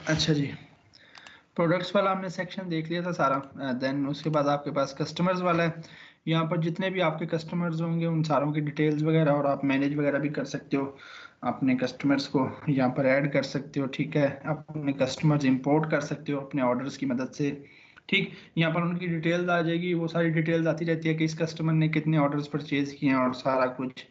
अच्छा जी, प्रोडक्ट्स वाला हमने सेक्शन देख लिया था सारा। देन उसके बाद आपके पास कस्टमर्स वाला है। यहाँ पर जितने भी आपके कस्टमर्स होंगे उन सारों की डिटेल्स वगैरह और आप मैनेज वगैरह भी कर सकते हो। अपने कस्टमर्स को यहाँ पर ऐड कर सकते हो, ठीक है। अपने कस्टमर्स इंपोर्ट कर सकते हो अपने ऑर्डर्स की मदद से, ठीक। यहाँ पर उनकी डिटेल्स आ जाएगी, वो सारी डिटेल्स आती रहती है कि इस कस्टमर ने कितने ऑर्डर्स परचेज किए हैं और सारा कुछ।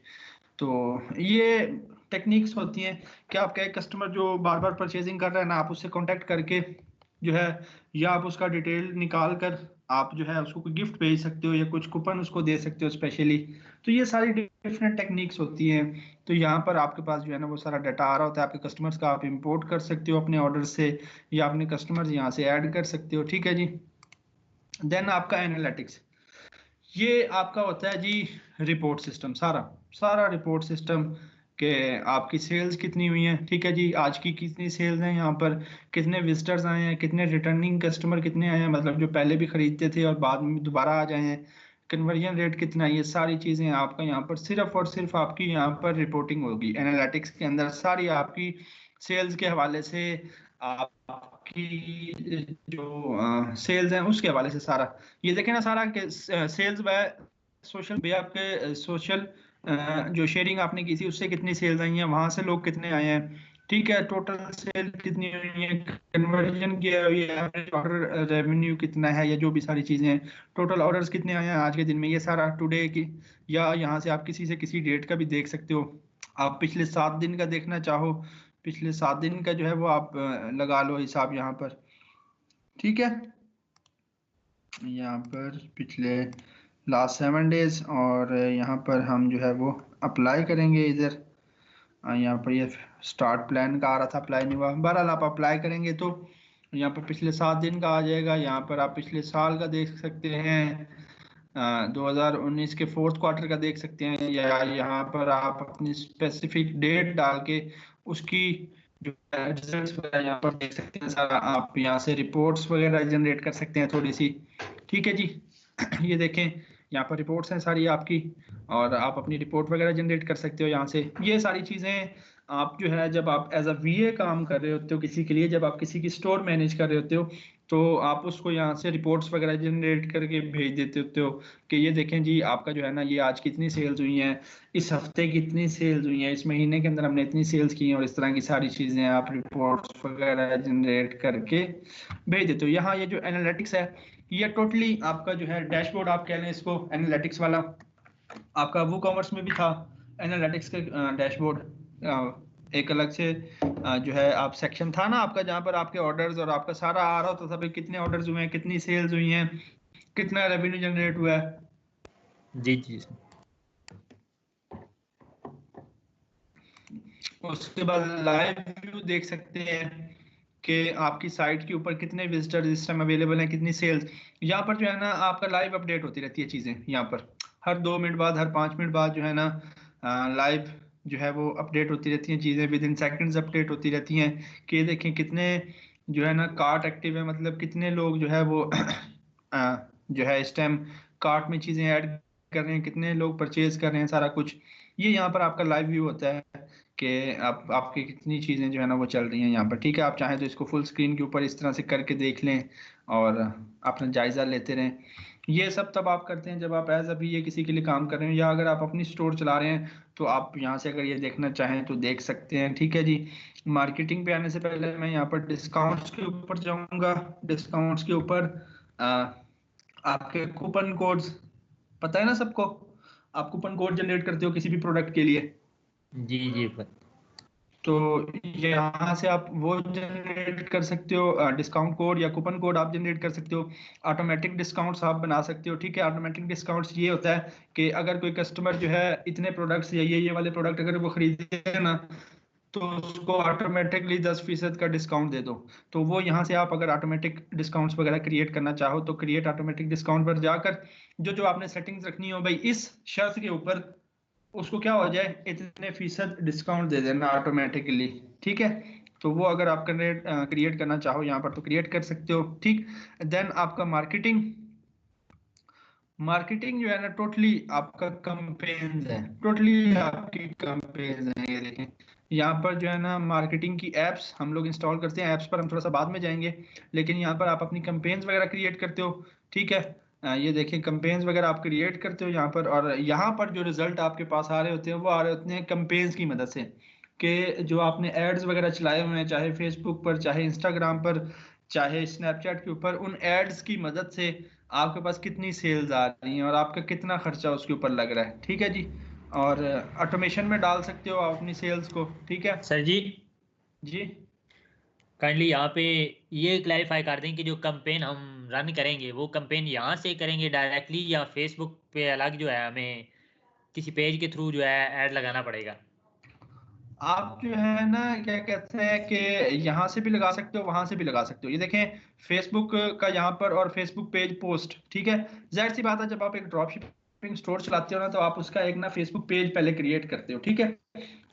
तो ये टेक्निक्स होती हैं कि आपका एक कस्टमर जो बार बार परचेजिंग कर रहा है ना, आप उससे कांटेक्ट करके जो है, या आप उसका डिटेल निकाल कर आप जो है उसको कोई गिफ्ट भेज सकते हो या कुछ कूपन उसको दे सकते हो स्पेशली। तो ये सारी डिफरेंट टेक्निक्स होती हैं। तो यहाँ पर आपके पास जो है ना वो सारा डाटा आ रहा होता है आपके कस्टमर्स का, आप इंपोर्ट कर सकते हो अपने ऑर्डर से या अपने कस्टमर्स यहाँ से ऐड कर सकते हो, ठीक है जी। देन आपका एनालिटिक्स, ये आपका होता है जी रिपोर्ट सिस्टम, सारा सारा रिपोर्ट सिस्टम के आपकी सेल्स कितनी हुई हैं, ठीक है जी। आज की कितनी सेल्स हैं, यहाँ पर कितने विजिटर्स आए हैं, कितने रिटर्निंग कस्टमर कितने आए हैं, मतलब जो पहले भी खरीदते थे और बाद में दोबारा आ जाए हैं, कन्वर्जन रेट कितना है, ये सारी चीज़ें आपका यहाँ पर सिर्फ और सिर्फ आपकी यहाँ पर रिपोर्टिंग होगी एनालिटिक्स के अंदर, सारी आपकी सेल्स के हवाले से, आपकी जो सेल्स हैं उसके हवाले से सारा। ये देखें ना सारा सेल्स बाय सोशल पे आपके सोशल जो शेयरिंग आपने की थी उससे कितनी सेल्स आई हैं, वहां से लोग कितने आए हैं, ठीक है। टोटल सेल कितनी हुई है, कन्वर्जन किया हुई है, ऑर्डर रेवेन्यू कितना है, या जो भी सारी चीजें हैं, टोटल ऑर्डर्स कितने आए हैं आज के दिन में, ये सारा टुडे की। या यहाँ से आप किसी से किसी डेट का भी देख सकते हो। आप पिछले 7 दिन का देखना चाहो, पिछले 7 दिन का जो है वो आप लगा लो हिसाब यहाँ पर, ठीक है। यहाँ पर पिछले लास्ट 7 डेज और यहाँ पर हम जो है वो अप्लाई करेंगे इधर। यहाँ पर ये स्टार्ट प्लान का आ रहा था, अप्लाई नहीं हुआ, बहरहाल आप अप्लाई करेंगे तो यहाँ पर पिछले 7 दिन का आ जाएगा। यहाँ पर आप पिछले साल का देख सकते हैं, 2019 के फोर्थ क्वार्टर का देख सकते हैं, या यहाँ पर आप अपनी स्पेसिफिक डेट डाल के उसकी जो रिजल्ट्स वगैरह यहाँ पर देख सकते हैं सारा। आप यहाँ से रिपोर्ट्स वगैरह जनरेट कर सकते हैं थोड़ी सी, ठीक है जी। ये देखें यहाँ पर रिपोर्ट्स हैं सारी आपकी, और आप अपनी रिपोर्ट वगैरह जनरेट कर सकते हो यहाँ से। ये सारी चीज़ें आप जो है जब आप एज अ वीए काम कर रहे होते हो किसी के लिए, जब आप किसी की स्टोर मैनेज कर रहे होते हो, तो आप उसको यहाँ से रिपोर्ट्स वगैरह जनरेट करके भेज देते होते हो कि ये देखें जी आपका जो है ना ये आज कितनी सेल्स हुई हैं, इस हफ्ते कितनी सेल्स हुई हैं, इस महीने के अंदर हमने इतनी सेल्स की हैं, और इस तरह की सारी चीज़ें आप रिपोर्ट्स वगैरह जनरेट करके भेज देते हो। यहाँ ये जो एनालिटिक्स है ये टोटली आपका जो है डैशबोर्ड आप कह लें इसको, एनालिटिक्स वाला आपका वो कॉमर्स में भी था एनालिटिक्स का डैशबोर्ड। एक अलग से जो है आप सेक्शन था ना आपका, जहाँ पर आपके ऑर्डर्स और आपका सारा आ रहा होता था भाई कितने ऑर्डर्स हुए हैं, कितनी सेल्स हुई हैं, कितना रेवेन्यू जनरेट हुआ है। जी जी। उसके बाद लाइव व्यू देख सकते हैं कि आपकी साइट के ऊपर कितने विजिटर इस टाइम अवेलेबल हैं, कितनी सेल्स। यहाँ पर जो है ना आपका लाइव अपडेट होती रहती है चीज़ें, यहाँ पर हर 2 मिनट बाद, हर 5 मिनट बाद जो है ना लाइव जो है वो अपडेट होती रहती हैं चीज़ें, विद इन सेकेंड्स अपडेट होती रहती हैं कि देखें कितने जो है ना कार्ट एक्टिव है, मतलब कितने लोग जो है वो जो है इस टाइम कार्ट में चीज़ें ऐड कर रहे हैं, कितने लोग परचेज कर रहे हैं, सारा कुछ ये यहाँ पर आपका लाइव व्यू होता है कि आप आपकी कितनी चीज़ें जो है ना वो चल रही हैं यहाँ पर, ठीक है। आप चाहें तो इसको फुल स्क्रीन के ऊपर इस तरह से करके देख लें और अपना जायज़ा लेते रहें। ये सब तब आप करते हैं जब आप एज अभी ये किसी के लिए काम कर रहे हैं, या अगर आप अपनी स्टोर चला रहे हैं तो आप यहाँ से अगर ये देखना चाहें तो देख सकते हैं, ठीक है जी। मार्केटिंग पे आने से पहले मैं यहाँ पर डिस्काउंट्स के ऊपर जाऊँगा। डिस्काउंट्स के ऊपर आपके कूपन कोड्स पता है ना सबको, आप कूपन कोड जनरेट करते हो किसी भी प्रोडक्ट के लिए, जी जी। तो यहाँ से आप वो जनरेट कर सकते हो, डिस्काउंट कोड या कूपन कोड आप जनरेट कर सकते हो। ऑटोमेटिक डिस्काउंट्स आप बना सकते हो, ठीक है। ऑटोमेटिक डिस्काउंट्स ये होता है कि अगर कोई कस्टमर जो है इतने प्रोडक्ट्स या ये वाले प्रोडक्ट अगर वो खरीदे ना, तो उसको ऑटोमेटिकली 10% का डिस्काउंट दे दो। तो वो यहाँ से आप अगर ऑटोमेटिक डिस्काउंट्स वगैरह क्रिएट करना चाहो तो क्रिएट ऑटोमेटिक डिस्काउंट पर जाकर जो जो आपने सेटिंग्स रखनी हो भाई इस शर्त के ऊपर, उसको क्या हो जाए इतने फीसद डिस्काउंट दे देना ऑटोमेटिकली, ठीक है। तो वो अगर आप क्रिएट करना चाहो यहाँ पर तो क्रिएट कर सकते हो, ठीक। देन आपका मार्केटिंग, मार्केटिंग जो है ना टोटली आपका कंपेन्स है, टोटली आपकी कंपेन्स है। ये देखें यहाँ पर जो है ना मार्केटिंग की एप्स हम लोग इंस्टॉल करते हैं, एप्स पर हम थोड़ा सा बाद में जाएंगे, लेकिन यहाँ पर आप अपनी कंपेन्स वगैरह क्रिएट करते हो। ठीक है, ये देखिए कंपेन्स वगैरह आप क्रिएट करते हो यहाँ पर, और यहाँ पर जो रिजल्ट आपके पास आ रहे होते हैं वो आ रहे होते हैं कंपेन्स की मदद से, कि जो आपने एड्स वगैरह चलाए हुए हैं, चाहे फेसबुक पर, चाहे इंस्टाग्राम पर, चाहे स्नैपचैट के ऊपर, उन एड्स की मदद से आपके पास कितनी सेल्स आ रही हैं और आपका कितना खर्चा उसके ऊपर लग रहा है। ठीक है जी, और ऑटोमेशन में डाल सकते हो आप अपनी सेल्स को। ठीक है सर जी, जी। काइंडली यहाँ पे ये क्लैरिफाई कर दें कि जो कैंपेन हम रन करेंगे वो कैंपेन यहाँ से करेंगे डायरेक्टली, या फेसबुक पे अलग जो है हमें किसी पेज के थ्रू जो है ऐड लगाना पड़ेगा? आप जो है ना क्या कहते हैं कि यहाँ से भी लगा सकते हो, वहां से भी लगा सकते हो। ये देखें फेसबुक का यहाँ पर, और फेसबुक पेज पोस्ट। ठीक है, जाहिर सी बात है जब आप एक ड्रॉप शिपिंग स्टोर चलाते हो ना, तो आप उसका एक ना फेसबुक पेज पहले क्रिएट करते हो। ठीक है,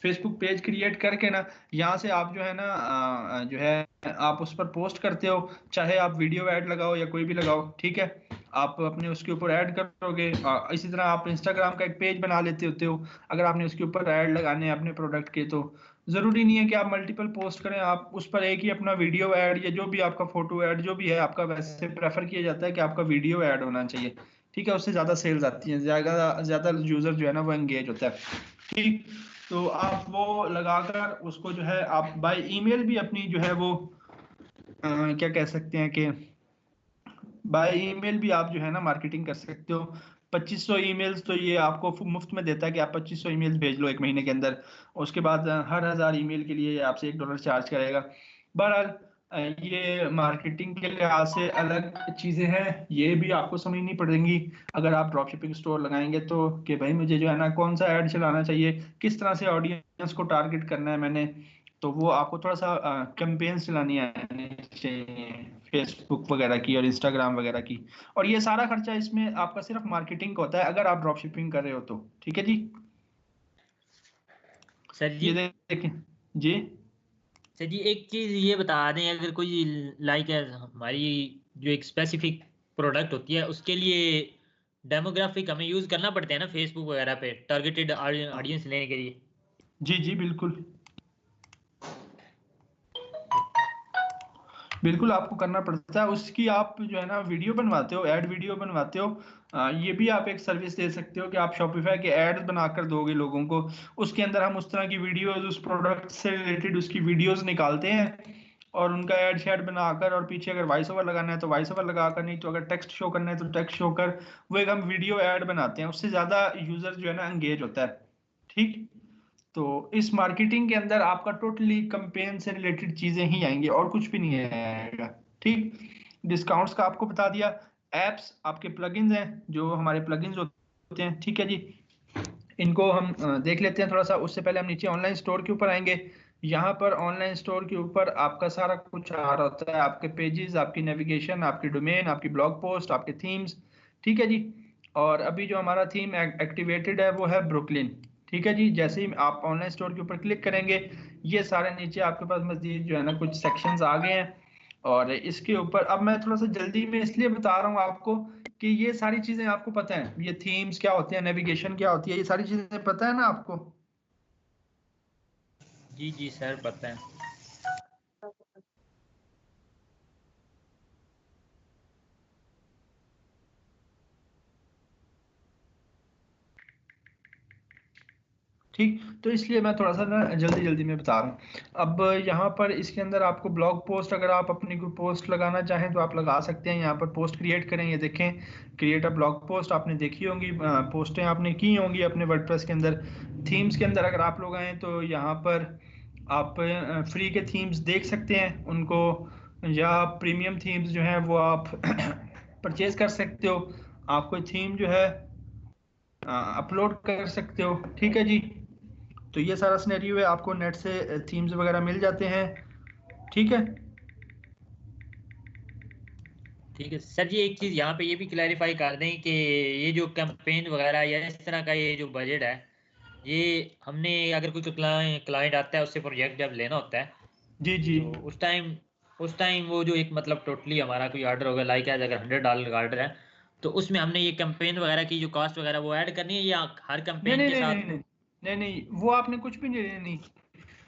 फेसबुक पेज क्रिएट करके ना यहाँ से आप जो है ना जो है आप उस पर पोस्ट करते हो, चाहे आप वीडियो ऐड लगाओ या कोई भी लगाओ। ठीक है, आप अपने उसके ऊपर ऐड करोगे। इसी तरह आप इंस्टाग्राम का एक पेज बना लेते होते हो, अगर आपने उसके ऊपर ऐड लगाने हैं अपने प्रोडक्ट के, तो जरूरी नहीं है कि आप मल्टीपल पोस्ट करें, आप उस पर एक ही अपना वीडियो ऐड या जो भी आपका फोटो ऐड जो भी है आपका, वैसे प्रेफर किया जाता है कि आपका वीडियो ऐड होना चाहिए। ठीक है, उससे ज्यादा सेल्स आती है, ज्यादा ज्यादा यूजर जो है ना वो एंगेज होता है। ठीक, तो आप वो लगाकर उसको जो है आप बाय ईमेल भी अपनी जो है वो क्या कह सकते हैं कि बाय ईमेल भी आप जो है ना मार्केटिंग कर सकते हो। 2500 ईमेल्स तो ये आपको मुफ्त में देता है कि आप 2500 ईमेल्स भेज लो एक महीने के अंदर। उसके बाद हर 1000 ईमेल के लिए ये आपसे $1 चार्ज करेगा। बहरहाल ये मार्केटिंग के लिहाज से अलग चीजें हैं, ये भी आपको समझनी पड़ेंगी अगर आप ड्रॉप शिपिंग स्टोर लगाएंगे तो, कि भाई मुझे जो है ना कौन सा ऐड चलाना चाहिए, किस तरह से ऑडियंस को टारगेट करना है मैंने। तो वो आपको थोड़ा सा कैंपेन्स चलानी आनी चाहिए, फेसबुक वगैरह की और इंस्टाग्राम वगैरह की। और ये सारा खर्चा इसमें आपका सिर्फ मार्केटिंग का होता है अगर आप ड्रॉप शिपिंग कर रहे हो तो। ठीक है जी, सर जी, ये देखें जी। सर जी एक चीज़ ये बता दें, अगर कोई लाइक हमारी जो एक स्पेसिफिक प्रोडक्ट होती है उसके लिए डेमोग्राफिक हमें यूज़ करना पड़ता है ना फेसबुक वगैरह पे टारगेटेड ऑडियंस लेने के लिए? जी जी बिल्कुल, बिल्कुल आपको करना पड़ता है। उसकी आप जो है ना वीडियो बनवाते हो, ऐड वीडियो बनवाते हो। ये भी आप एक सर्विस दे सकते हो कि आप शॉपिफाई के एड्स बनाकर दोगे लोगों को, उसके अंदर हम उस तरह की वीडियोस, उस प्रोडक्ट से रिलेटेड उसकी वीडियोस निकालते हैं और उनका ऐड शेड बनाकर, और पीछे अगर वॉइस ओवर लगाना है तो वॉइस ओवर लगाकर, नहीं तो अगर टेक्स्ट शो करना है तो टेक्स्ट शो कर, वो एक हम वीडियो ऐड बनाते हैं, उससे ज्यादा यूजर जो है ना एंगेज होता है। ठीक, तो इस मार्केटिंग के अंदर आपका टोटली कंपेन से रिलेटेड चीजें ही आएंगी और कुछ भी नहीं आएगा। ठीक, डिस्काउंट्स का आपको बता दिया। एप्स आपके प्लगइन्स हैं, जो हमारे प्लगइन्स होते हैं। ठीक है जी, इनको हम देख लेते हैं थोड़ा सा। उससे पहले हम नीचे ऑनलाइन स्टोर के ऊपर आएंगे। यहाँ पर ऑनलाइन स्टोर के ऊपर आपका सारा कुछ आ रहा होता है, आपके पेजेस, आपकी नेविगेशन, आपकी डोमेन, आपकी ब्लॉग पोस्ट, आपके थीम्स। ठीक है जी, और अभी जो हमारा थीम एक्टिवेटेड है वो है ब्रुकलिन। ठीक है जी, जैसे ही आप ऑनलाइन स्टोर के ऊपर क्लिक करेंगे, ये सारे नीचे आपके पास मजीद जो है ना कुछ सेक्शंस आ गए हैं। और इसके ऊपर अब मैं थोड़ा सा जल्दी में इसलिए बता रहा हूँ आपको कि ये सारी चीजें आपको पता है, ये थीम्स क्या होती है, नेविगेशन क्या होती है, ये सारी चीजें पता है ना आपको। जी जी सर, पता है। ठीक, तो इसलिए मैं थोड़ा सा ना जल्दी जल्दी में बता रहा हूँ। अब यहाँ पर इसके अंदर आपको ब्लॉग पोस्ट, अगर आप अपनी कोई पोस्ट लगाना चाहें तो आप लगा सकते हैं। यहाँ पर पोस्ट क्रिएट करें, ये देखें क्रिएट अ ब्लॉग पोस्ट, आपने देखी होंगी, पोस्टें आपने की होंगी अपने वर्डप्रेस के अंदर। थीम्स के अंदर अगर आप लोग आए तो यहाँ पर आप फ्री के थीम्स देख सकते हैं उनको, या प्रीमियम थीम्स जो हैं वो आप परचेज कर सकते हो। आप कोई थीम जो है अपलोड कर सकते हो। ठीक है जी, तो ये सारा सिनेरियो है, आपको नेट से थीम्स वगैरह मिल जाते हैं। ठीक है ठीक है सर जी, एक चीज़ यहाँ पे ये भी क्लैरिफाई कर दें कि ये जो कैंपेन वगैरह या इस तरह का ये जो बजट है, ये हमने अगर कोई क्लाइंट आता है उससे प्रोजेक्ट जब लेना होता है जी जी। तो उस टाइम वो जो एक मतलब टोटली हमारा कोई ऑर्डर होगा, लाइक एज अगर $100 का ऑर्डर है, तो उसमें हमने ये कैंपेन वगैरह की जो कॉस्ट वगैरह वो ऐड करनी है, या हर नहीं कैंपेन नहीं के नहीं साथ? नहीं नहीं नहीं नहीं, वो आपने कुछ भी नहीं लेनी।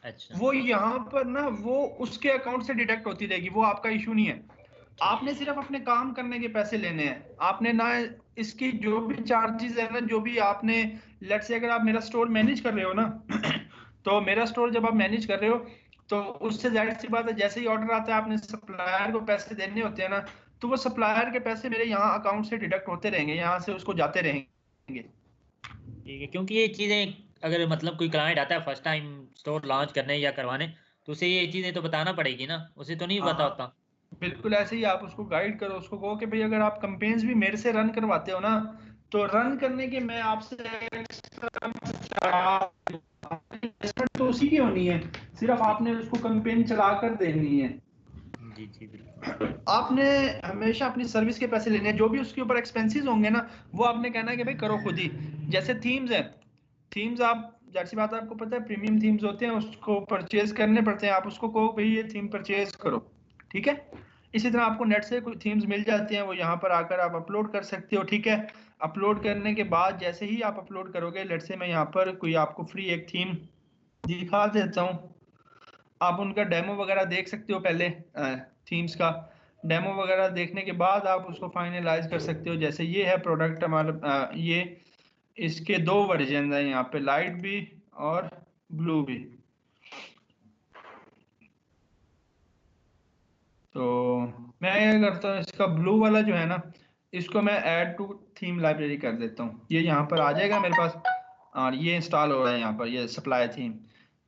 अच्छा वो यहाँ पर ना वो उसके अकाउंट से डिडक्ट होती रहेगी, वो आपका इशू नहीं है। ठीक आपने सिर्फ अपने काम करने के पैसे लेने हैं, आपने ना इसकी जो भी चार्जेस है ना, जो भी आपने, लेट से अगर आप मेरा स्टोर मैनेज कर रहे हो ना तो मेरा स्टोर जब आप मैनेज कर रहे हो तो उससे जाहिर सी बात है, जैसे ही ऑर्डर आता है आपने सप्लायर को पैसे देने होते हैं ना, तो वो सप्लायर के पैसे मेरे यहाँ अकाउंट से डिडक्ट होते रहेंगे, यहाँ से उसको जाते रहेंगे। ठीक है, क्योंकि ये चीज़ें अगर मतलब कोई क्लाइंट आता है फर्स्ट टाइम स्टोर लॉन्च करने या करवाने, तो उसे ये चीज़ें तो बताना पड़ेगी ना, उसे तो नहीं हाँ पता हाँ, होता। बिल्कुल ऐसे ही आप उसको गाइड करो, उसको कहो कि भाई अगर आप कंपेन्स भी मेरे से रन करवाते हो ना, तो रन करने के मैं आपसे इन्वेस्टमेंट तो उसी की होनी है, सिर्फ आपने उसको कंपेन चला कर देनी है। जी जी बिल्कुल। आपने हमेशा अपनी सर्विस के पैसे लेने हैं, जो भी उसके ऊपर एक्सपेंसेस होंगे ना, वो आपने कहना है कि भाई करो खुद ही। जैसे थीम्स है, थीम्स आप जाहिर सी बात है, आपको पता है प्रीमियम थीम्स होते हैं, उसको परचेज करने पड़ते हैं, आप उसको कहो भाई ये थीम परचेज करो, ठीक है। इसी तरह आपको नेट से कोई थीम्स मिल जाती हैं, वो यहाँ पर आकर आप अपलोड कर सकते हो, ठीक है। अपलोड करने के बाद जैसे ही आप अपलोड करोगे, लेट से मैं यहाँ पर कोई आपको फ्री एक थीम दिखा देता हूँ, आप उनका डेमो वगैरह देख सकते हो पहले, थीम्स का डेमो वगैरह देखने के बाद आप उसको फाइनलाइज कर सकते हो। जैसे ये है प्रोडक्ट हमारा, ये इसके दो वर्जन है यहाँ पे, लाइट भी और ब्लू भी। तो मैं ये करता हूँ, इसका ब्लू वाला जो है ना, इसको मैं ऐड टू थीम लाइब्रेरी कर देता हूँ, ये यहाँ पर आ जाएगा मेरे पास, और ये इंस्टॉल हो रहा है यहाँ पर, ये सप्लाई थीम।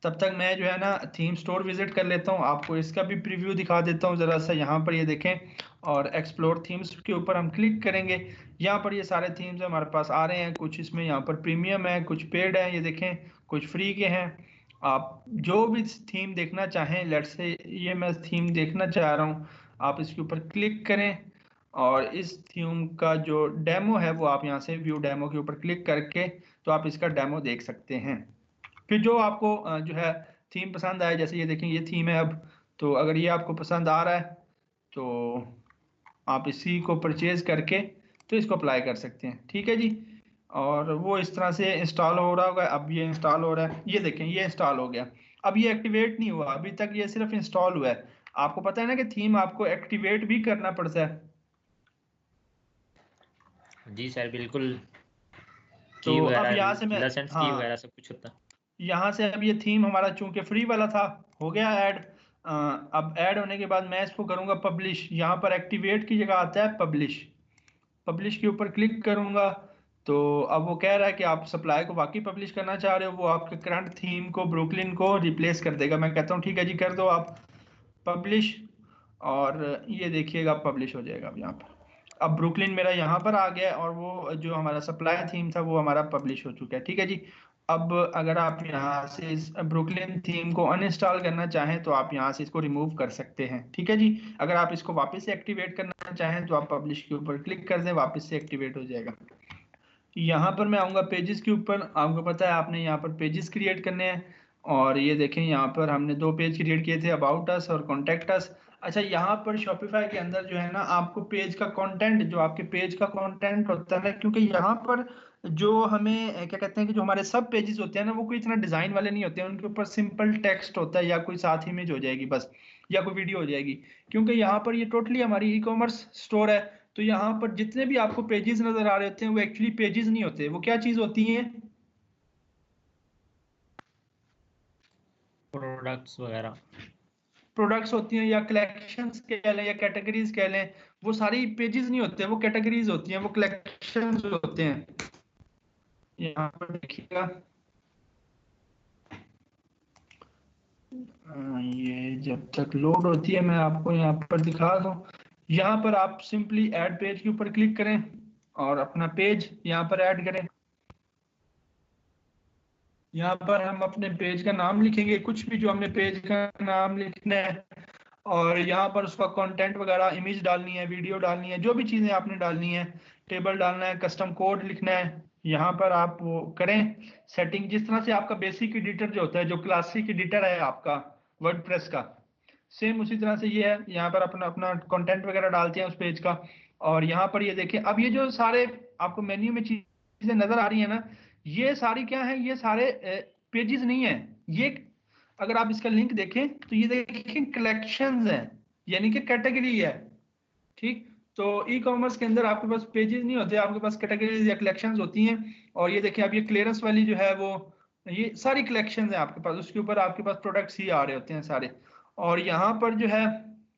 तब तक मैं जो है ना थीम स्टोर विजिट कर लेता हूँ, आपको इसका भी प्रीव्यू दिखा देता हूँ ज़रा सा, यहाँ पर ये देखें, और एक्सप्लोर थीम्स के ऊपर हम क्लिक करेंगे। यहाँ पर ये सारे थीम्स हमारे पास आ रहे हैं, कुछ इसमें यहाँ पर प्रीमियम है, कुछ पेड है, ये देखें, कुछ फ्री के हैं। आप जो भी थीम देखना चाहें, लेट से ये मैं थीम देखना चाह रहा हूँ, आप इसके ऊपर क्लिक करें, और इस थीम का जो डेमो है वो आप यहाँ से व्यू डेमो के ऊपर क्लिक करके तो आप इसका डेमो देख सकते हैं। फिर जो आपको जो है थीम पसंद आए, जैसे ये देखें ये थीम है अब, तो अगर ये आपको पसंद आ रहा है तो आप इसी को परचेज करके तो इसको अप्लाई कर सकते हैं, ठीक है जी। और वो इस तरह से इंस्टॉल हो रहा होगा, अब ये इंस्टॉल हो रहा है, ये देखें ये इंस्टॉल हो गया। अब ये एक्टिवेट नहीं हुआ अभी तक, ये सिर्फ इंस्टॉल हुआ है। आपको पता है ना कि थीम आपको एक्टिवेट भी करना पड़ता है। जी सर बिल्कुल, तो की अब वगैरह यहाँ से मैं, लाइसेंस की वगैरह हाँ, सब कुछ होता है। यहाँ से अब ये थीम हमारा चूंकि फ्री वाला था, हो गया ऐड। अब ऐड होने के बाद मैं इसको करूंगा पब्लिश, यहाँ पर एक्टिवेट की जगह आता है पब्लिश, पब्लिश के ऊपर क्लिक करूंगा। तो अब वो कह रहा है कि आप सप्लाई को वाकई पब्लिश करना चाह रहे हो, वो आपके करंट थीम को ब्रुकलिन को रिप्लेस कर देगा। मैं कहता हूँ ठीक है जी कर दो आप पब्लिश, और ये देखिएगा पब्लिश हो जाएगा अब यहाँ पर। अब ब्रुकलिन मेरा यहाँ पर आ गया, और वो जो हमारा सप्लाई थीम था वो हमारा पब्लिश हो चुका है, ठीक है जी। अब अगर आप यहाँ से इस ब्रुकलिन थीम को अनइंस्टॉल करना चाहें तो आप यहाँ से इसको रिमूव कर सकते हैं, ठीक है जी। अगर आप इसको वापस से एक्टिवेट करना चाहें तो आप पब्लिश के ऊपर क्लिक कर दें, वापस से एक्टिवेट हो जाएगा। यहाँ पर मैं आऊँगा पेजेस के ऊपर, आपको पता है आपने यहाँ पर पेजेस क्रिएट करने हैं, और ये देखें यहाँ पर हमने दो पेज क्रिएट किए थे, अबाउट अस और कॉन्टेक्ट अस। अच्छा, यहाँ पर शॉपिफाई के अंदर जो है ना आपको पेज का कंटेंट, जो आपके पेज का कंटेंट होता है ना, क्योंकि यहाँ पर जो हमें क्या कहते हैं कि जो हमारे सब पेजेस होते हैं ना, वो कोई इतना डिजाइन वाले नहीं होते हैं, उनके ऊपर सिंपल टेक्स्ट होता है या कोई साथ इमेज हो जाएगी बस, या कोई वीडियो हो जाएगी। क्योंकि यहाँ पर ये टोटली हमारी ई कॉमर्स स्टोर है, तो यहाँ पर जितने भी आपको पेजेस नजर आ रहे होते हैं वो एक्चुअली पेजेस नहीं होते, वो क्या चीज होती हैं, प्रोडक्ट्स वगैरह। प्रोडक्ट्स होती हैं, या कलेक्शंस कह लें, या कैटेगरीज कह लें। वो सारी पेजेस नहीं होते, वो कैटेगरीज होती हैं, वो कलेक्शंस होते हैं। यहाँ पर देखिएगा, ये जब तक लोड होती है मैं आपको यहाँ पर दिखा दूं। यहाँ पर आप सिंपली ऐड पेज के ऊपर क्लिक करें और अपना पेज यहाँ पर ऐड करें। यहाँ पर हम अपने पेज का नाम लिखेंगे, कुछ भी जो हमने पेज का नाम लिखना है, और यहाँ पर उसका कंटेंट वगैरह, इमेज डालनी है, वीडियो डालनी है, जो भी चीजें आपने डालनी है, टेबल डालना है, कस्टम कोड लिखना है, यहाँ पर आप वो करें सेटिंग। जिस तरह से आपका बेसिक एडिटर जो होता है, जो क्लासिक एडिटर है आपका वर्डप्रेस का, सेम उसी तरह से ये है। यहाँ पर अपना अपना कंटेंट वगैरह डालते हैं उस पेज का, और यहाँ पर ये देखें, अब ये जो सारे आपको मेन्यू में चीजें नजर आ रही है ना, ये सारी क्या है, ये सारे पेजेस नहीं है, ये अगर आप इसका लिंक देखें तो ये देखें कलेक्शंस हैं, यानी कि कैटेगरी है। ठीक, तो ई कॉमर्स के अंदर आपके पास पेजेस नहीं होते, आपके पास कैटेगरीज या कलेक्शंस होती हैं। और ये देखिए, अब ये क्लियरेंस वाली जो है वो, ये सारी कलेक्शंस हैं आपके पास, उसके ऊपर आपके पास प्रोडक्ट्स ही आ रहे होते हैं सारे। और यहाँ पर जो है,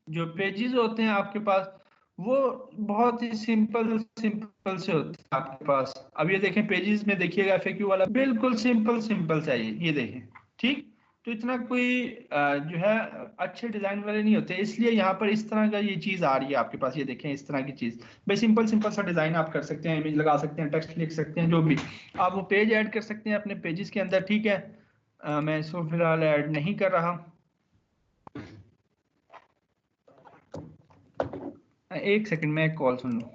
जो पेजेस होते हैं आपके पास, वो बहुत ही सिंपल सिंपल से होते हैं आपके पास। अब ये देखें पेजेस में, देखिएगा FAQ वाला बिल्कुल सिंपल सिंपल सा ये देखें। ठीक, तो इतना कोई जो है अच्छे डिजाइन वाले नहीं होते, इसलिए यहाँ पर इस तरह का ये चीज आ रही है आपके पास। ये देखें इस तरह की चीज, भाई सिंपल सिंपल सा डिजाइन आप कर सकते हैं, इमेज लगा सकते हैं, टेक्स्ट लिख सकते हैं, जो भी आप वो पेज ऐड कर सकते हैं अपने पेजेस के अंदर। ठीक है, मैं इसको फिलहाल ऐड नहीं कर रहा। एक सेकंड, मैं एक कॉल सुन लूं।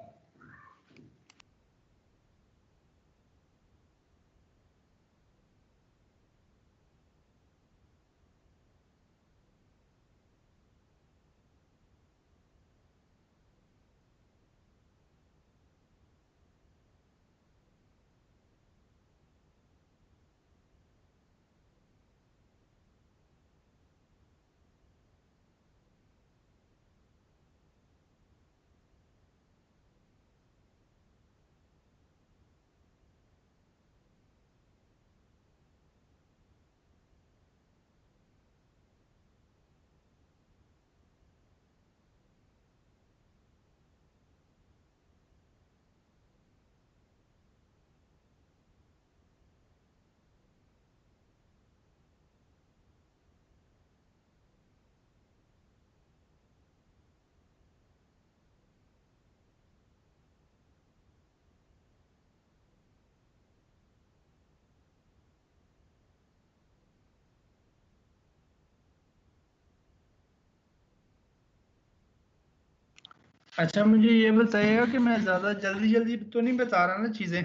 अच्छा, मुझे ये बताइएगा कि मैं ज्यादा जल्दी जल्दी तो नहीं बता रहा ना चीजें?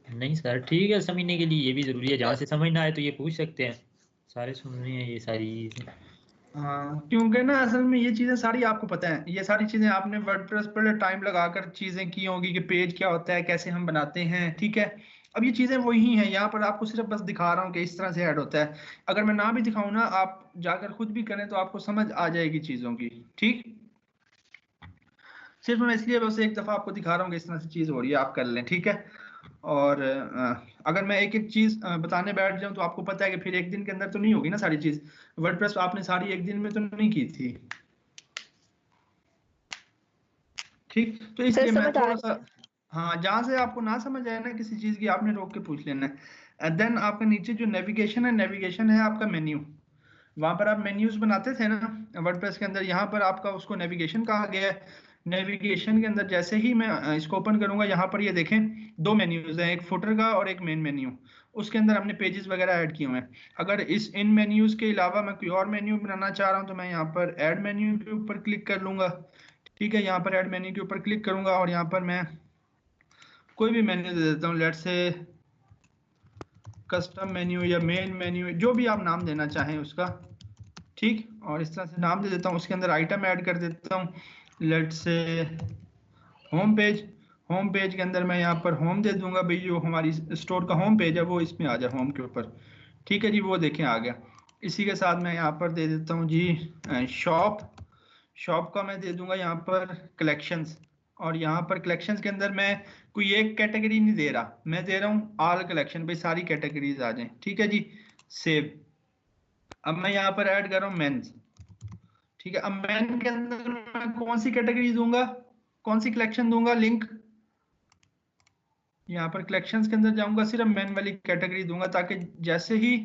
नहीं सर, ठीक है, समझने के लिए ये भी जरूरी है, जहाँ से समझ ना आए तो ये पूछ सकते हैं, सारे सुन रहे हैं ये सारी चीजें। हाँ, क्योंकि ना असल में ये चीजें सारी आपको पता है, ये सारी चीजें आपने वर्डप्रेस पर टाइम लगाकर चीजें की होंगी कि पेज क्या होता है, कैसे हम बनाते हैं। ठीक है, अब ये चीजें वही हैं, यहाँ पर आपको सिर्फ बस दिखा रहा हूँ कि इस तरह से ऐड होता है। अगर मैं ना भी दिखाऊं ना, आप जाकर खुद भी करें तो आपको समझ आ जाएगी चीजों की। ठीक, सिर्फ मैं इसलिए बस एक दफा आपको दिखा रहा हूँ कि इस तरह से चीज हो रही है, आप कर लें। ठीक है, और अगर मैं एक एक चीज बताने बैठ जाऊं तो आपको पता है कि फिर एक दिन के अंदर तो नहीं होगी ना सारी चीज। वर्डप्रेस आपने सारी एक दिन में तो नहीं की थी। ठीक, तो इसलिए मैं थोड़ा सा, हाँ, जहां से आपको ना समझ आए ना किसी चीज की, आपने रोक के पूछ लेना है। देन आपका नीचे जो नेविगेशन है, नेविगेशन है आपका मेन्यू। वहां पर आप मेन्यूज बनाते थे ना वर्डप्रेस के अंदर, यहाँ पर आपका उसको नेविगेशन कहा गया है। नेविगेशन के अंदर जैसे ही मैं इसको ओपन करूंगा, यहाँ पर ये देखें दो मेन्यूज हैं, एक फुटर का और एक मेन मेन्यू। उसके अंदर हमने पेजेस वगैरह ऐड किए हुए हैं। अगर इन मेन्यूज के अलावा मैं कोई और मेन्यू बनाना चाह रहा हूँ तो मैं यहाँ पर ऐड मेन्यू के ऊपर क्लिक कर लूंगा। ठीक है, यहाँ पर ऐड मेन्यू के ऊपर क्लिक करूंगा और यहाँ पर मैं कोई भी मेन्यू दे देता हूँ, लेट्स से कस्टम मेन्यू या मेन मेन्यू, जो भी आप नाम देना चाहें उसका। ठीक, और इस तरह से नाम दे देता हूँ, उसके अंदर आइटम ऐड कर देता हूँ, let's say home page. Home page के अंदर मैं यहाँ पर होम दे दूंगा, भाई जो हमारी स्टोर का होम पेज है वो इसमें आ जाए होम के ऊपर। ठीक है जी, वो देखें आ गया। इसी के साथ मैं यहाँ पर दे देता हूँ जी शॉप। शॉप का मैं दे दूंगा यहाँ पर कलेक्शंस। और यहाँ पर कलेक्शंस के अंदर मैं कोई एक कैटेगरी नहीं दे रहा, मैं दे रहा हूँ ऑल कलेक्शन, भाई सारी कैटेगरीज आ जाएं। ठीक है जी, सेव। अब मैं यहाँ पर ऐड कर रहा हूँ मेंस। ठीक है, अब मेन के अंदर मैं कौन सी कैटेगरी दूंगा, कौन सी कलेक्शन दूंगा, लिंक। यहाँ पर कलेक्शंस के अंदर जाऊंगा, सिर्फ मेन वाली कैटेगरी दूंगा, ताकि जैसे ही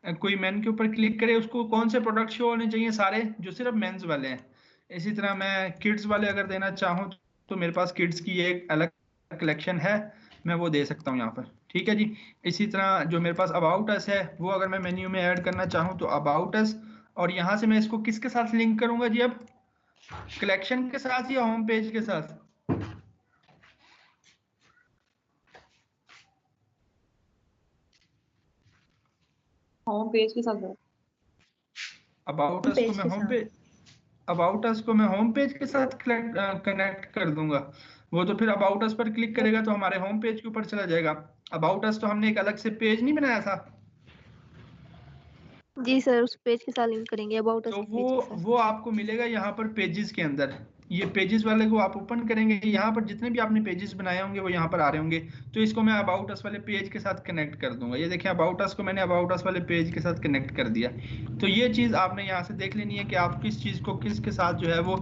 कोई मेन के ऊपर क्लिक करे उसको कौन से प्रोडक्ट शो होने चाहिए, सारे जो सिर्फ मेंस वाले हैं। इसी तरह मैं किड्स वाले अगर देना चाहूँ तो मेरे पास किड्स की एक अलग कलेक्शन है, मैं वो दे सकता हूँ यहाँ पर। ठीक है जी, इसी तरह जो मेरे पास अबाउट अस है, वो अगर मैं मेन्यू में ऐड करना चाहूँ तो अबाउट अस। और यहाँ से मैं इसको किसके साथ लिंक करूंगा जी, अब कलेक्शन के साथ या होम पेज के साथ? होम पेज के साथ अबाउट अस को मैं होम पेज, अबाउट अस को मैं होम पेज के साथ कनेक्ट कर दूंगा। वो तो फिर अबाउट अस पर क्लिक करेगा तो हमारे होम पेज के ऊपर चला जाएगा। अबाउट अस तो हमने एक अलग से पेज नहीं बनाया था। जी सर, उस पेज के साथ लिंक करेंगे अबाउट अस तो के पेज के साथ। वो आपको मिलेगा यहाँ पर पेजेस के अंदर। ये पेजेस वाले को आप ओपन करेंगे, यहाँ पर जितने भी आपने पेजेस बनाए होंगे वो यहाँ पर आ रहे होंगे। तो इसको मैं अबाउट अस वाले पेज के साथ कनेक्ट कर दूंगा। ये देखिए अबाउट अस को मैंने अबाउट अस वाले पेज के साथ कनेक्ट कर दिया। तो ये चीज आपने यहाँ से देख लेनी है कि आप किस चीज को किसके साथ जो है वो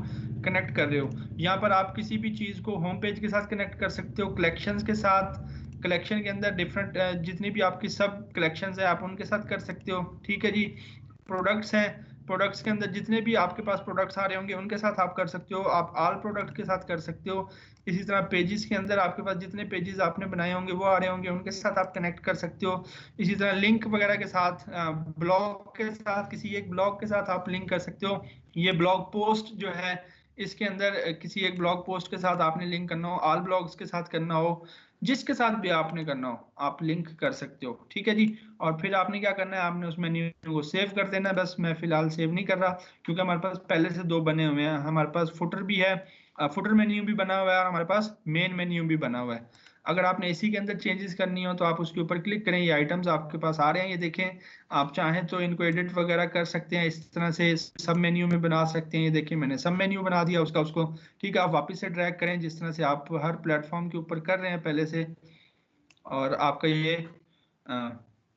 कनेक्ट कर रहे हो। यहाँ पर आप किसी भी चीज को होम पेज के साथ कनेक्ट कर सकते हो, कलेक्शंस के साथ, कलेक्शन के अंदर डिफरेंट जितनी भी आपकी सब कलेक्शंस है आप उनके साथ कर सकते हो। ठीक है जी। प्रोडक्ट्स हैं, प्रोडक्ट्स के अंदर जितने भी आपके पास प्रोडक्ट्स आ रहे होंगे उनके साथ आप कर सकते हो। आप ऑल प्रोडक्ट के साथ कर सकते हो। इसी तरह पेजेस के अंदर आपके पास जितने पेजेस आपने बनाए होंगे वो आ रहे होंगे उनके साथ आप कनेक्ट कर सकते हो। इसी तरह लिंक वगैरह के साथ, ब्लॉग के साथ, किसी एक ब्लॉग के साथ आप लिंक कर सकते हो। ये ब्लॉग पोस्ट जो है इसके अंदर किसी एक ब्लॉग पोस्ट के साथ आपने लिंक करना हो, ऑल ब्लॉग्स के साथ करना हो, जिसके साथ भी आपने करना हो आप लिंक कर सकते हो। ठीक है जी। और फिर आपने क्या करना है, आपने उस मेन्यू को सेव कर देना है। बस मैं फिलहाल सेव नहीं कर रहा क्योंकि हमारे पास पहले से 2 बने हुए हैं। हमारे पास फुटर भी है, फुटर मेन्यू भी बना हुआ है और हमारे पास मेन मेन्यू भी बना हुआ है। अगर आपने इसी के अंदर चेंजेस करनी हो तो आप उसके ऊपर क्लिक करें। ये आइटम्स आपके पास आ रहे हैं, ये देखें। आप चाहें तो इनको एडिट वगैरह कर सकते हैं, इस तरह से सब मेन्यू में बना सकते हैं। ये देखिए मैंने सब मेन्यू बना दिया उसको। ठीक है, आप वापस से ड्रैग करें जिस तरह से आप हर प्लेटफॉर्म के ऊपर कर रहे हैं पहले से, और आपका ये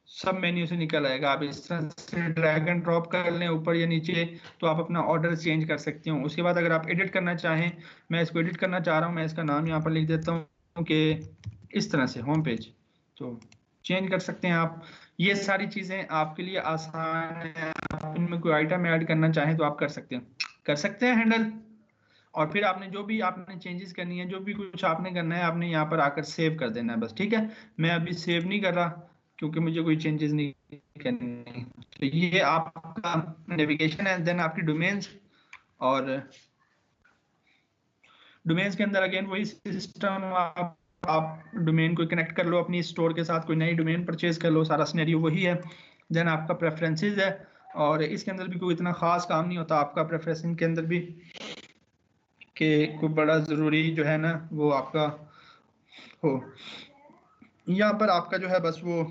सब मेन्यू से निकल आएगा। आप इस तरह से ड्रैग एंड ड्रॉप कर लें ऊपर या नीचे तो आप अपना ऑर्डर चेंज कर सकते हो। उसके बाद अगर आप एडिट करना चाहें, मैं इसको एडिट करना चाह रहा हूँ, मैं इसका नाम यहाँ पर लिख देता हूँ कि इस तरह से होम पेज, तो चेंज कर सकते हैं आप। ये सारी चीजें आपके लिए आसान है। आप इनमें कोई आइटम ऐड करना चाहें तो आप कर सकते हैं हैंडल। और फिर आपने जो भी आपने चेंजेस करनी है, जो भी कुछ आपने करना है, आपने यहाँ पर आकर सेव कर देना है बस। ठीक है, मैं अभी सेव नहीं कर रहा क्योंकि मुझे कोई चेंजेस नहीं करने। तो ये आपका नेविगेशन है। देन आपकी डोमेन्स, और डोमेन्स के अंदर अगेन वही सिस्टम, आप डोमेन को कनेक्ट कर लो अपनी स्टोर के साथ, कोई नई डोमेन परचेज कर लो, सारा सिनेरियो वही है। देन आपका प्रेफरेंसेस है, और इसके अंदर भी कोई इतना खास काम नहीं होता आपका प्रेफरेंस के अंदर भी, कि कोई बड़ा जरूरी जो है ना वो आपका हो। यहाँ पर आपका जो है बस वो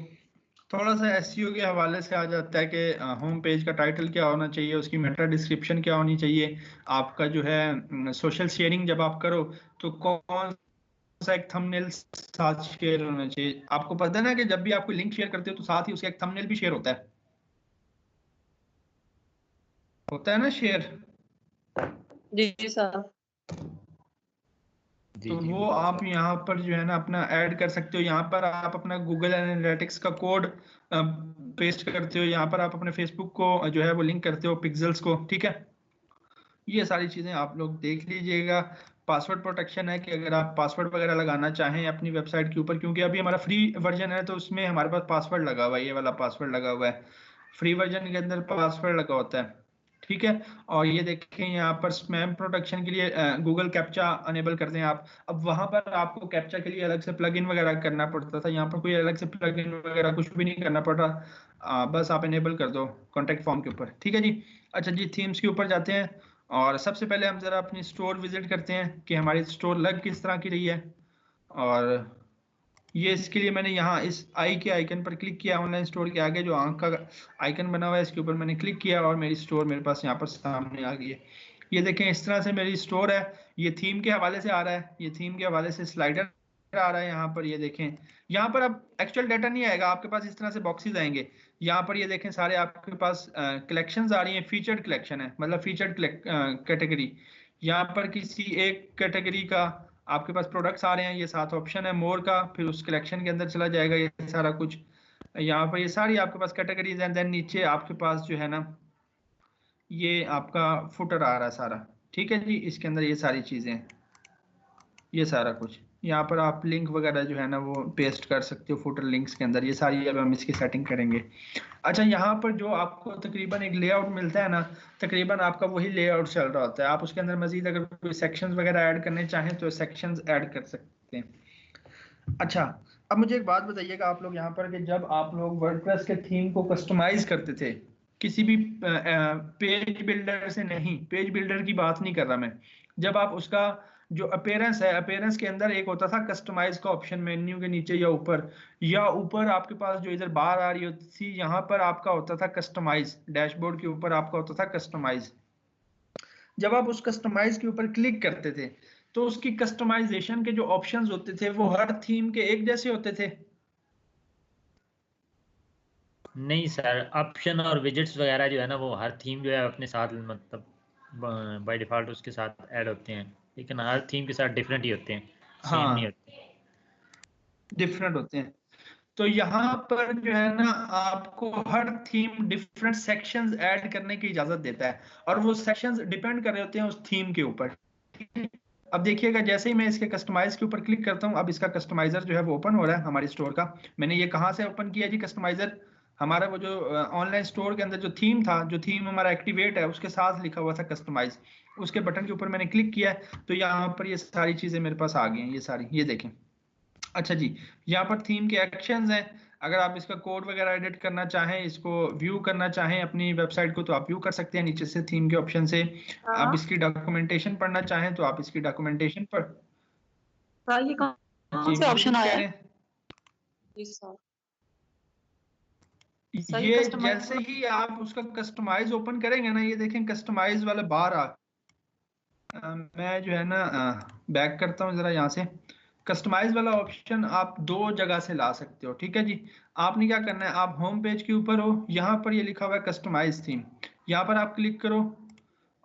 थोड़ा सा एसईओ के हवाले से आ जाता है कि होम पेज का टाइटल क्या होना चाहिए, उसकी मेटा डिस्क्रिप्शन क्या होनी चाहिए, आपका जो है सोशल शेयरिंग जब आप करो तो कौन सा एक थंबनेल साथ शेयर होना चाहिए। आपको पता है ना कि जब भी आप कोई लिंक शेयर करते हो तो साथ ही उसका एक थंबनेल भी शेयर होता है ना शेयर। जी सर। जी तो जी वो बिल्कुल आप सर। यहाँ पर जो है ना अपना ऐड कर सकते हो। यहाँ पर आप अपना गूगल एनालिटिक्स का कोड पेस्ट करते हो, यहाँ पर आप अपने फेसबुक को जो है वो लिंक करते हो, पिक्सेल्स को। ठीक है, ये सारी चीजें आप लोग देख लीजिएगा। पासवर्ड प्रोटेक्शन है कि अगर आप पासवर्ड वगैरह लगाना चाहें अपनी वेबसाइट के ऊपर, क्योंकि अभी हमारा फ्री वर्जन है तो उसमें हमारे पास पासवर्ड लगा हुआ है, ये वाला पासवर्ड लगा हुआ है। फ्री वर्जन के अंदर पासवर्ड लगा होता है। ठीक है, और ये देखें यहाँ पर स्पैम प्रोटेक्शन के लिए गूगल कैप्चा अनेबल करते हैं आप। अब वहां पर आपको कैप्चा के लिए अलग से प्लगइन वगैरह करना पड़ता था, यहाँ पर कोई अलग से प्लगइन वगैरह कुछ भी नहीं करना पड़ रहा। बस आप अनेबल कर दो कॉन्टेक्ट फॉर्म के ऊपर। ठीक है जी। अच्छा जी, थीम्स के ऊपर जाते हैं, और सबसे पहले हम जरा अपनी स्टोर विजिट करते हैं कि हमारी स्टोर लग किस तरह की रही है। और ये इसके लिए मैंने यहाँ इस आई के आइकन पर क्लिक किया, ऑनलाइन स्टोर के आगे जो आंख का आइकन बना हुआ है इसके ऊपर मैंने क्लिक किया और मेरी स्टोर मेरे पास यहाँ पर सामने आ गई है। ये देखें इस तरह से मेरी स्टोर है। ये थीम के हवाले से आ रहा है, ये थीम के हवाले से स्लाइडर आ रहा है यहाँ पर। ये देखें यहाँ पर अब एक्चुअल डाटा नहीं आएगा आपके पास, इस तरह से बॉक्सेस आएंगे यहाँ पर। ये देखें सारे आपके पास कलेक्शंस आ रही हैं, फीचर्ड कलेक्शन है, मतलब फीचर्ड कैटेगरी। यहाँ पर किसी एक कैटेगरी का आपके पास प्रोडक्ट्स आ रहे हैं, ये 7 ऑप्शन है मोर का, फिर उस कलेक्शन के अंदर चला जाएगा ये सारा कुछ। यहाँ पर ये सारी आपके पास कैटेगरीज हैं। देन नीचे आपके पास जो है ना ये आपका फुटर आ रहा है सारा। ठीक है जी, इसके अंदर ये सारी चीजें हैं, ये सारा कुछ यहाँ पर आप लिंक वगैरह जो है ना वो पेस्ट कर सकते हो फुटर लिंक्स के अंदर। ये सारी अब हम इसकी सेटिंग करेंगे। अच्छा, यहाँ पर जो आपको तकरीबन एक लेआउट मिलता है ना, तकरीबन आपका वही लेआउट चल रहा होता है। आप उसके अंदर मजीद अगर कोई सेक्शंस वगैरह ऐड करने चाहें तो सेक्शंस ऐड कर सकते हैं। अच्छा, अब मुझे एक बात बताइएगा आप लोग यहाँ पर कि जब आप लोग वर्डप्रेस के थीम को कस्टमाइज करते थे किसी भी पेज बिल्डर से, नहीं पेज बिल्डर की बात नहीं कर रहा मैं, जब आप उसका जो अपीयरेंस है, अपीयरेंस के अंदर एक होता था कस्टमाइज का ऑप्शन मेन्यू के नीचे या ऊपर आपके पास जो इधर बार आ रही होती थी, यहाँ पर आपका होता था कस्टमाइज, डैशबोर्ड के ऊपर आपका होता था कस्टमाइज। जब आप उस कस्टमाइज के ऊपर क्लिक करते थे तो उसकी कस्टमाइजेशन के जो ऑप्शंस होते थे वो हर थीम के एक जैसे होते थे? नहीं सर, ऑप्शन और विजेट्स वगैरह जो है ना वो हर थीम जो है अपने साथ मतलब बाय डिफॉल्ट उसके साथ ऐड होते हैं, लेकिन हर थीम के साथ डिफरेंट ही होते हैं, सेम नहीं हाँ, होते। डिफरेंट होते हैं। तो यहाँ पर जो है ना आपको हर थीम डिफरेंट सेक्शंस ऐड करने की इजाजत देता है और वो सेक्शंस डिपेंड कर रहे होते हैं उस थीम के ऊपर। अब देखिएगा जैसे ही मैं इसके कस्टमाइज के ऊपर क्लिक करता हूँ, अब इसका कस्टमाइजर जो है वो ओपन हो रहा है हमारी स्टोर का। मैंने ये कहाँ से ओपन किया जी कस्टमाइजर? हमारा वो जो ऑनलाइन स्टोर के अंदर जो थीम था, जो थीम हमारा एक्टिवेट है उसके साथ लिखा हुआ था कस्टमाइज, उसके बटन के ऊपर मैंने क्लिक किया है तो यहाँ पर ये सारी चीजें मेरे पास आ गई हैं, ये सारी, ये देखें। अच्छा जी, यहाँ पर थीम के एक्शंस हैं। अगर आप इसका कोड वगैरह एडिट करना चाहें, इसको व्यू करना चाहें अपनी वेबसाइट को, तो आप व्यू कर सकते हैं नीचे से थीम के ऑप्शन से। आप हाँ इसकी डॉक्यूमेंटेशन पढ़ना चाहें तो आप इसकी डॉक्यूमेंटेशन पर सर, ये कौन जी से ऑप्शन बिल्कुल आया कह है? रहे हैं। जी सर। सर ये ये कस्टमाइज जैसे ही आप उसका कस्टमाइज ओपन करेंगे ना, ये देखें कस्टमाइज वाला बार मैं जो है ना बैक करता हूँ जरा यहाँ से। कस्टमाइज वाला ऑप्शन आप दो जगह से ला सकते हो, ठीक है जी। आपने क्या करना है, आप होम पेज के ऊपर हो, यहाँ पर ये लिखा हुआ है कस्टमाइज थीम, यहाँ पर आप क्लिक करो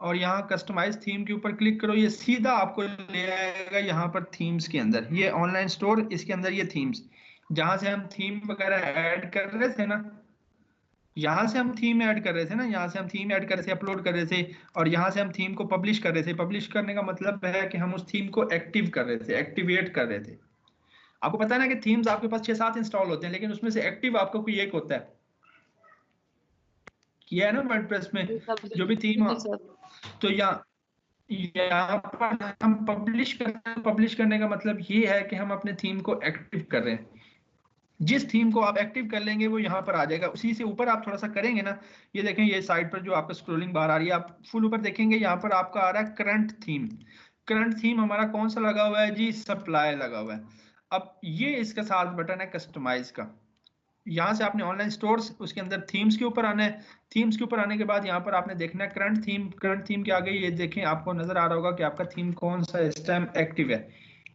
और यहाँ कस्टमाइज थीम के ऊपर क्लिक करो, ये सीधा आपको ले आएगा यहाँ पर थीम्स के अंदर। ये ऑनलाइन स्टोर, इसके अंदर ये थीम्स, जहां से हम थीम वगैरह ऐड कर रहे थे ना, यहाँ से हम थीम ऐड कर रहे थे ना, यहाँ से हम थीम ऐड कर रहे थे, अपलोड कर रहे थे, और यहाँ से हम थीम को पब्लिश कर रहे थे। पब्लिश करने का मतलब है कि हम उस थीम को एक्टिव कर रहे थे, एक्टिवेट कर रहे थे। आपको पता है ना कि थीम्स आपके पास 6-7 इंस्टॉल होते हैं, लेकिन उसमें से एक्टिव आपका कोई एक होता है। किया है ना वर्डप्रेस में जी सर, जो भी थीम। जी सर। तो यहाँ पर हम पब्लिश करते हैं, पब्लिश करने का मतलब ये है कि हम अपने थीम को एक्टिव कर रहे हैं। जिस थीम को आप एक्टिव कर लेंगे वो यहाँ पर आ जाएगा। उसी से ऊपर आप थोड़ा सा करेंगे ना, ये देखें ये साइड पर जो आपका स्क्रोलिंग बार आ रही है, आप फुल ऊपर देखेंगे, यहाँ पर आपका आ रहा है करंट थीम। करंट थीम हमारा कौन सा लगा हुआ है जी? सप्लाई लगा हुआ है। अब ये इसका साथ बटन है कस्टमाइज का। यहाँ से आपने ऑनलाइन स्टोर्स, उसके अंदर थीम्स के ऊपर आना है। थीम्स के ऊपर आने के बाद यहाँ पर आपने देखना है करंट थीम। करंट थीम के आगे ये देखें, आपको नजर आ रहा होगा कि आपका थीम कौन सा इस टाइम एक्टिव है।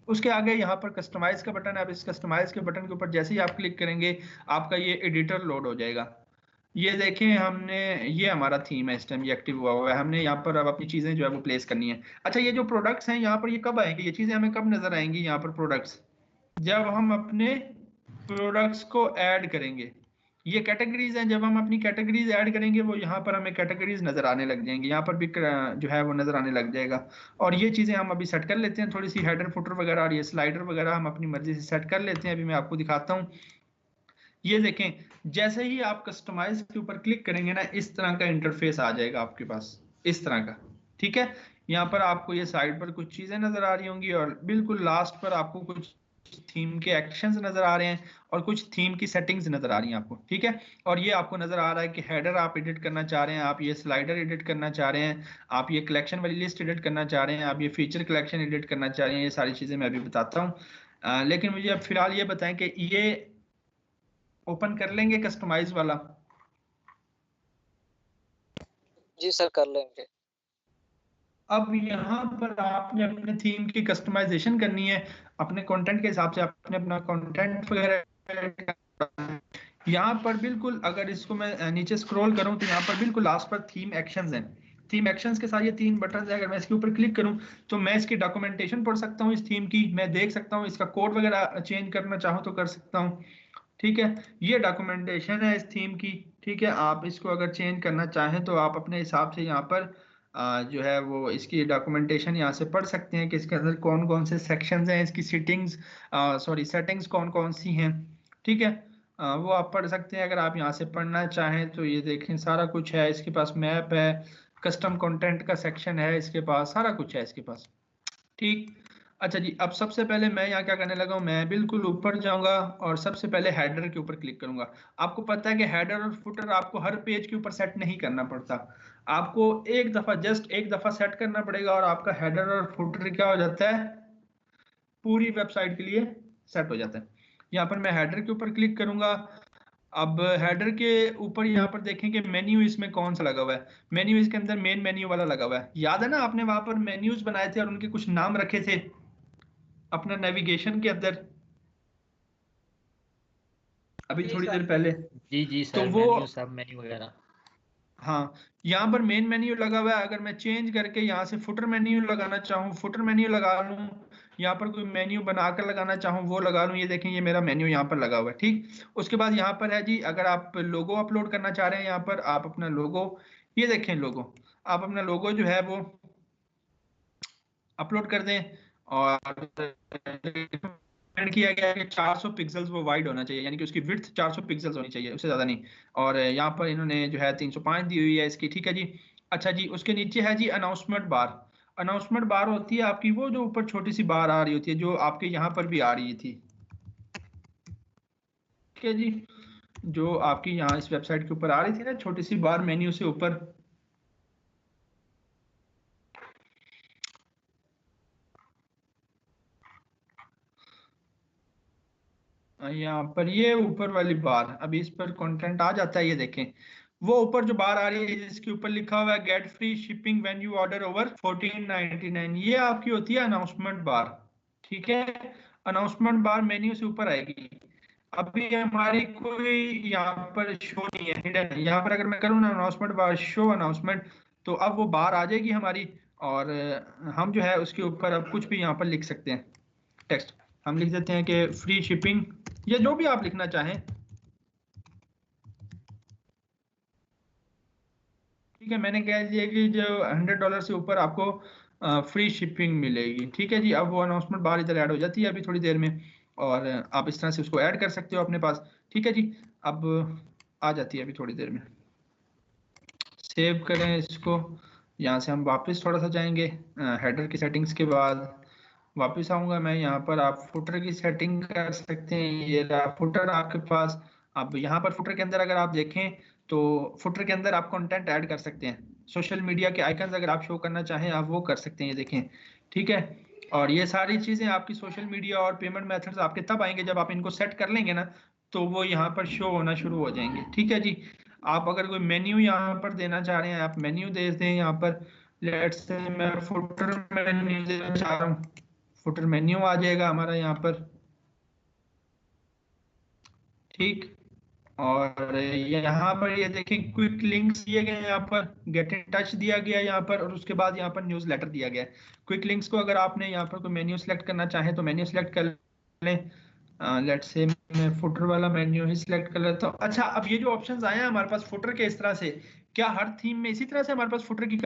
उसके आगे यहाँ पर कस्टमाइज का बटन है। अब इस कस्टमाइज के बटन के ऊपर जैसे ही आप क्लिक करेंगे, आपका ये एडिटर लोड हो जाएगा। ये देखें, हमने, ये हमारा थीम है इस टाइम, ये एक्टिव हुआ है। हमने यहाँ पर अब अपनी चीजें जो है वो प्लेस करनी है। अच्छा, ये जो प्रोडक्ट्स हैं यहाँ पर, ये कब आएंगे? ये चीजें हमें कब नजर आएंगी यहाँ पर प्रोडक्ट्स? जब हम अपने प्रोडक्ट्स को ऐड करेंगे। ये कैटेगरीज हैं, जब हम अपनी कैटेगरीज ऐड करेंगे वो यहाँ पर हमें कैटेगरीज नजर आने लग जाएंगी, यहाँ पर भी जो है वो नजर आने लग जाएगा। और ये चीजें हम अभी सेट कर लेते हैं, थोड़ी सी हेडर फुटर वगैरह और ये स्लाइडर वगैरह हम अपनी मर्जी से सेट कर लेते हैं। अभी मैं आपको दिखाता हूँ। ये देखें, जैसे ही आप कस्टमाइज के ऊपर क्लिक करेंगे ना, इस तरह का इंटरफेस आ जाएगा आपके पास, इस तरह का, ठीक है। यहाँ पर आपको ये साइड पर कुछ चीजें नजर आ रही होंगी और बिल्कुल लास्ट पर आपको कुछ थीम के एक्शंस नजर आ रहे हैं और कुछ थीम की सेटिंग्स नजर आ रही हैं आपको, ठीक है। और ये आपको नजर आ रहा है कि हेडर आप एडिट करना चाह रहे हैं, आप ये स्लाइडर एडिट करना चाह रहे हैं, आप ये कलेक्शन वाली लिस्ट एडिट करना चाह रहे हैं, आप ये फीचर कलेक्शन एडिट करना चाह रहे हैं। ये सारी चीजें मैं अभी बताता हूँ। लेकिन मुझे अब फिलहाल ये बताएं कि ये ओपन कर लेंगे कस्टमाइज वाला? जी सर, कर लेंगे। अब यहाँ पर आपने अपने थीम की कस्टमाइजेशन करनी है, अपने कंटेंट के हिसाब से आपने अपना कंटेंट वगैरह। यहाँ पर बिल्कुल, अगर इसको मैं नीचे स्क्रॉल करूँ तो यहाँ पर बिल्कुल लास्ट पर थीम एक्शंस हैं। थीम एक्शंस के साथ ये 3 बटन है। अगर मैं इसके ऊपर क्लिक करूँ तो मैं इसकी डॉक्यूमेंटेशन पढ़ सकता हूँ इस थीम की, मैं देख सकता हूँ, इसका कोड वगैरह चेंज करना चाहूँ तो कर सकता हूँ, ठीक है। ये डॉक्यूमेंटेशन है इस थीम की, ठीक है। आप इसको अगर चेंज करना चाहें तो आप अपने हिसाब से यहाँ पर जो है वो इसकी डॉक्यूमेंटेशन यहाँ से पढ़ सकते हैं कि इसके अंदर कौन कौन से सेक्शंस हैं, इसकी सेटिंग्स कौन कौन सी हैं, ठीक है। वो आप पढ़ सकते हैं अगर आप यहाँ से पढ़ना चाहें तो। ये देखें, सारा कुछ है इसके पास, मैप है, कस्टम कंटेंट का सेक्शन है इसके पास, सारा कुछ है इसके पास, ठीक। अच्छा जी, अब सबसे पहले मैं यहाँ क्या करने लगा हूँ, मैं बिल्कुल ऊपर जाऊंगा और सबसे पहले हेडर के ऊपर क्लिक करूंगा। आपको पता है कि हेडर और फुटर आपको हर पेज के ऊपर सेट नहीं करना पड़ता, आपको एक दफा, जस्ट एक दफा सेट करना पड़ेगा और आपका हेडर और फुटर क्या हो जाता है, पूरी वेबसाइट के लिए सेट हो जाता है। यहाँ पर मैं हेडर के ऊपर क्लिक करूंगा। अब हेडर के ऊपर यहाँ पर देखें कि मेन्यू इसमें कौन सा लगा हुआ है। मेन्यू इसके अंदर मेन मेन्यू वाला लगा हुआ है। याद है ना, आपने वहां पर मेन्यूज बनाए थे और उनके कुछ नाम रखे थे अपना नेविगेशन के अंदर अभी थोड़ी देर पहले। जी तो सर, वो, मेन्यू सब मेन्यू वगैरह। हाँ, यहाँ पर मेन मेन्यू लगा हुआ है। अगर मैं चेंज करके यहाँ से फुटर मेन्यू लगाना चाहूँ, फुटर मेन्यू लगा लूँ, यहाँ पर कोई मेन्यू बनाकर लगाना चाहूँ वो लगा लूँ। ये देखें, ये मेरा मेन्यू यहाँ पर लगा हुआ है। ठीक, उसके बाद यहाँ पर है जी, अगर आप लोगो अपलोड करना चाह रहे हैं, यहाँ पर आप अपना लोगो, ये देखें लोगो, आप अपना लोगो जो है वो अपलोड कर दें। और recommend किया गया है कि 400 पिक्सल्स वो वाइड होना चाहिए, यानी कि उसकी विड्थ 400 पिक्सल्स होनी चाहिए, उससे ज्यादा नहीं। और यहाँ पर इन्होंने जो है 305 दी हुई है इसकी। ठीक है जी। अच्छा जी, उसके नीचे है जी अनाउंसमेंट बार। अनाउंसमेंट बार होती है आपकी वो जो ऊपर छोटी सी बार आ रही होती है, जो आपके यहाँ पर भी आ रही थी। ठीक है जी, जो आपकी यहाँ इस वेबसाइट के ऊपर आ रही थी ना, छोटी सी बार मेन्यू से ऊपर। यहाँ पर ये ऊपर वाली बार, अभी इस पर कंटेंट आ जाता है, ये देखें वो ऊपर जो बार आ रही है जिसके ऊपर लिखा हुआ है get free shipping when you order over 1499, ये आपकी होती है अनाउंसमेंट बार। ठीक है, अनाउंसमेंट बार मेन्यू से ऊपर आएगी। अभी हमारी कोई यहाँ पर शो नहीं है, हिडन है। यहाँ पर अगर मैं करूँ ना अनाउंसमेंट बार शो अनाउंसमेंट, तो अब वो बार आ जाएगी हमारी। और हम जो है उसके ऊपर अब कुछ भी यहाँ पर लिख सकते हैं टेक्स्ट। हम लिख देते हैं कि फ्री शिपिंग, या जो भी आप लिखना चाहें। ठीक है, मैंने कह दिया कि जो $100 से ऊपर आपको फ्री शिपिंग मिलेगी। ठीक है जी, अब वो अनाउंसमेंट बाहर इधर ऐड हो जाती है अभी थोड़ी देर में, और आप इस तरह से उसको ऐड कर सकते हो अपने पास। ठीक है जी, अब आ जाती है अभी थोड़ी देर में। सेव करें इसको। यहाँ से हम वापस थोड़ा सा जाएंगे हेडर की सेटिंग्स के बाद, वापस आऊंगा मैं यहाँ पर। आप फुटर की सेटिंग कर सकते हैं, ये रहा फुटर आपके पास। अब यहाँ पर फुटर के अंदर अगर आप देखें तो फुटर के अंदर आप कंटेंट ऐड कर सकते हैं। सोशल मीडिया के आइकन्स अगर आप शो करना चाहें आप वो कर सकते हैं, ये देखें। ठीक है, और ये सारी चीजें आपकी सोशल मीडिया और पेमेंट मेथड्स आपके तब आएंगे जब आप इनको सेट कर लेंगे ना, तो वो यहाँ पर शो होना शुरू हो जाएंगे। ठीक है जी, आप अगर कोई मेन्यू यहाँ पर देना चाह रहे हैं आप मेन्यू दे दें यहाँ पर। लेट्स से मैं फुटर मेन्यू देना चाह रहा हूँ, फुटर मेन्यू आ जाएगा हमारा यहाँ पर। ठीक, और यहाँ पर ये देखें क्विक लिंक्स दिए गए हैं, यहाँ पर गेट इन टच दिया गया है यहाँ पर, और उसके बाद यहाँ पर न्यूज़ लेटर दिया गया है। क्विक लिंक्स को अगर आपने यहाँ पर कोई मेन्यू सेलेक्ट करना चाहे तो मेन्यू सेलेक्ट कर लें। लेट्स से मैं फुटर वाला मेन्यू ही सिलेक्ट कर लेता हूँ। अच्छा, अब ये जो ऑप्शंस आए हैं हमारे पास फुटर के इस तरह से, क्या हर थीम में इसी तरह से हमारे पास फुटर की?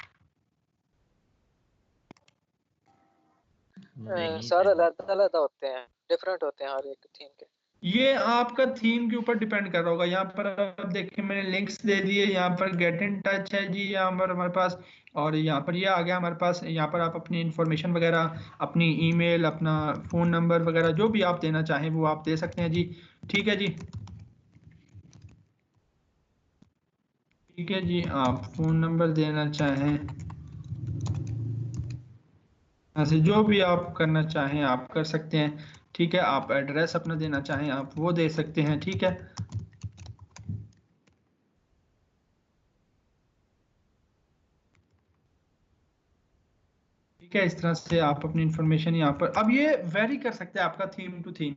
नहीं सर सर। अलग अलग होते हैं, डिफरेंट होते हैं हर एक थीम के। ये आपका थीम के ऊपर डिपेंड कर रहा होगा। यहाँ पर आप देखिए मैंने लिंक्स दे दिए, यहाँ पर गेट इन टच है जी यहाँ पर हमारे पास, और यहाँ पर ये आ गया हमारे पास। यहाँ पर आप अपनी इंफॉर्मेशन वगैरह, अपनी ईमेल, अपना फ़ोन नंबर वगैरह जो भी आप देना चाहें वो आप दे सकते हैं जी। ठीक है जी, ठीक है जी, आप फ़ोन नंबर देना चाहें, ऐसे जो भी आप करना चाहें आप कर सकते हैं। ठीक है, आप एड्रेस अपना देना चाहें आप वो दे सकते हैं। ठीक है, ठीक है, इस तरह से आप अपनी इंफॉर्मेशन यहाँ पर, अब ये वेरी कर सकते हैं आपका थीम टू थीम।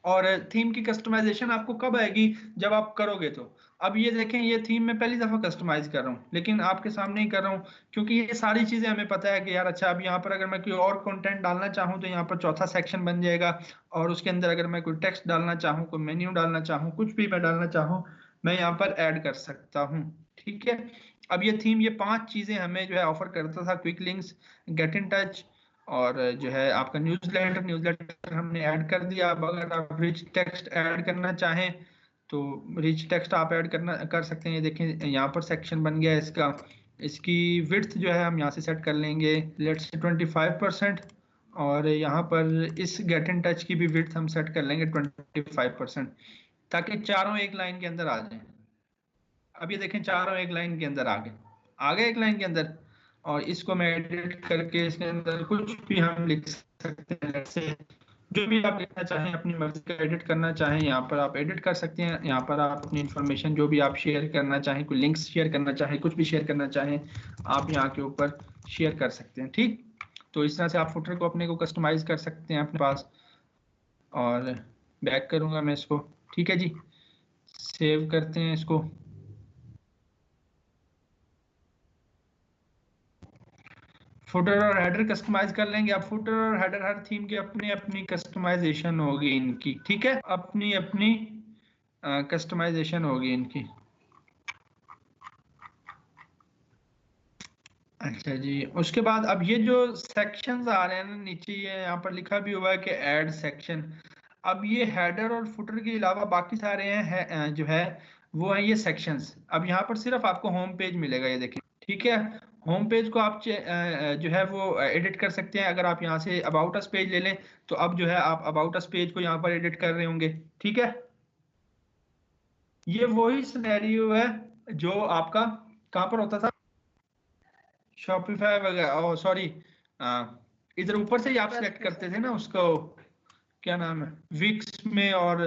और थीम की कस्टमाइजेशन आपको कब आएगी, जब आप करोगे तो। अब ये देखें, ये थीम मैं पहली दफा कस्टमाइज कर रहा हूँ लेकिन आपके सामने ही कर रहा हूँ, क्योंकि ये सारी चीजें हमें पता है कि यार अच्छा, अब यहाँ पर अगर मैं कोई और कंटेंट डालना चाहूँ तो यहाँ पर चौथा सेक्शन बन जाएगा, और उसके अंदर अगर मैं कोई टेक्स्ट डालना चाहूँ, कोई मेन्यू डालना चाहूँ, कुछ भी मैं डालना चाहूँ, मैं यहाँ पर ऐड कर सकता हूँ। ठीक है, अब ये थीम, ये 5 चीजें हमें जो है ऑफर करता था, quick links, get in touch, और जो है आपका न्यूज़लेटर, न्यूज़लेटर हमने ऐड कर दिया। अब अगर आप रिच टेक्स्ट ऐड करना चाहें तो रिच टेक्स्ट आप ऐड कर सकते हैं। ये देखें यहाँ पर सेक्शन बन गया है इसका। इसकी विड्थ जो है हम यहाँ से सेट कर लेंगे, लेट्स से 25%, और यहाँ पर इस गेट इन टच की भी विड्थ हम सेट कर लेंगे 25%, ताकि चारों एक लाइन के अंदर आ जाएं। अब ये देखें चारों एक लाइन के अंदर आ गए एक लाइन के अंदर। और इसको मैं एडिट करके इसके अंदर कुछ भी हम लिख सकते हैं, जैसे जो भी आप लिखना चाहें, अपनी मर्जी का एडिट करना चाहें यहाँ पर आप एडिट कर सकते हैं। यहाँ पर आप अपनी इंफॉर्मेशन जो भी आप शेयर करना चाहें, कोई लिंक्स शेयर करना चाहें, कुछ भी शेयर करना चाहें, आप यहाँ के ऊपर शेयर कर सकते हैं। ठीक, तो इस तरह से आप फुटर को अपने को कस्टमाइज कर सकते हैं अपने पास। और बैक करूंगा मैं इसको, ठीक है जी, सेव करते हैं इसको। फुटर और हेडर कस्टमाइज कर लेंगे। अब फुटर और हेडर हर थीम की अपनी अपनी कस्टमाइजेशन होगी इनकी, ठीक है, अपनी अपनी कस्टमाइजेशन होगी इनकी। अच्छा जी, उसके बाद अब ये जो सेक्शंस आ रहे हैं ना नीचे, ये यहाँ पर लिखा भी हुआ है कि ऐड सेक्शन। अब ये हेडर और फुटर के अलावा बाकी सारे हैं जो है वो है ये सेक्शंस। अब यहाँ पर सिर्फ आपको होम पेज मिलेगा, ये देखिए, ठीक है। होम पेज को आप जो है वो एडिट कर सकते हैं। अगर आप यहाँ से अबाउट अस पेज ले लें तो अब जो है आप अबाउट अस पेज को यहाँ पर एडिट कर रहे होंगे, ठीक है। ये वही सिनेरियो है जो आपका कहाँ पर होता था, शॉपिफाई वगैरह, सॉरी, इधर ऊपर से ही आप सिलेक्ट करते थे ना उसको, क्या नाम है, विक्स में और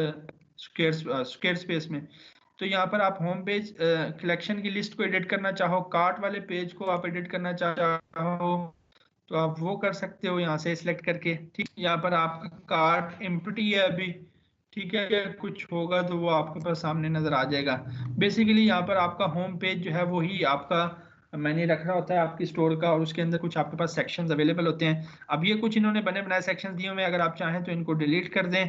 स्क्वायर स्पेस में। तो यहाँ पर आप होम पेज कलेक्शन की लिस्ट को एडिट करना चाहो, कार्ट वाले पेज को आप एडिट करना चाहो तो आप वो कर सकते हो यहाँ से सिलेक्ट करके, ठीक। यहाँ पर आपका कार्ट एम्प्टी है अभी, ठीक है, कुछ होगा तो वो आपके पास सामने नजर आ जाएगा। बेसिकली यहाँ पर आपका होम पेज जो है वही आपका मैंने रखना होता है आपकी स्टोर का, और उसके अंदर कुछ आपके पास सेक्शंस अवेलेबल होते हैं। अब ये कुछ इन्होंने बने बनाए सेक्शंस दिए हुए हैं, अगर आप चाहें तो इनको डिलीट कर दें,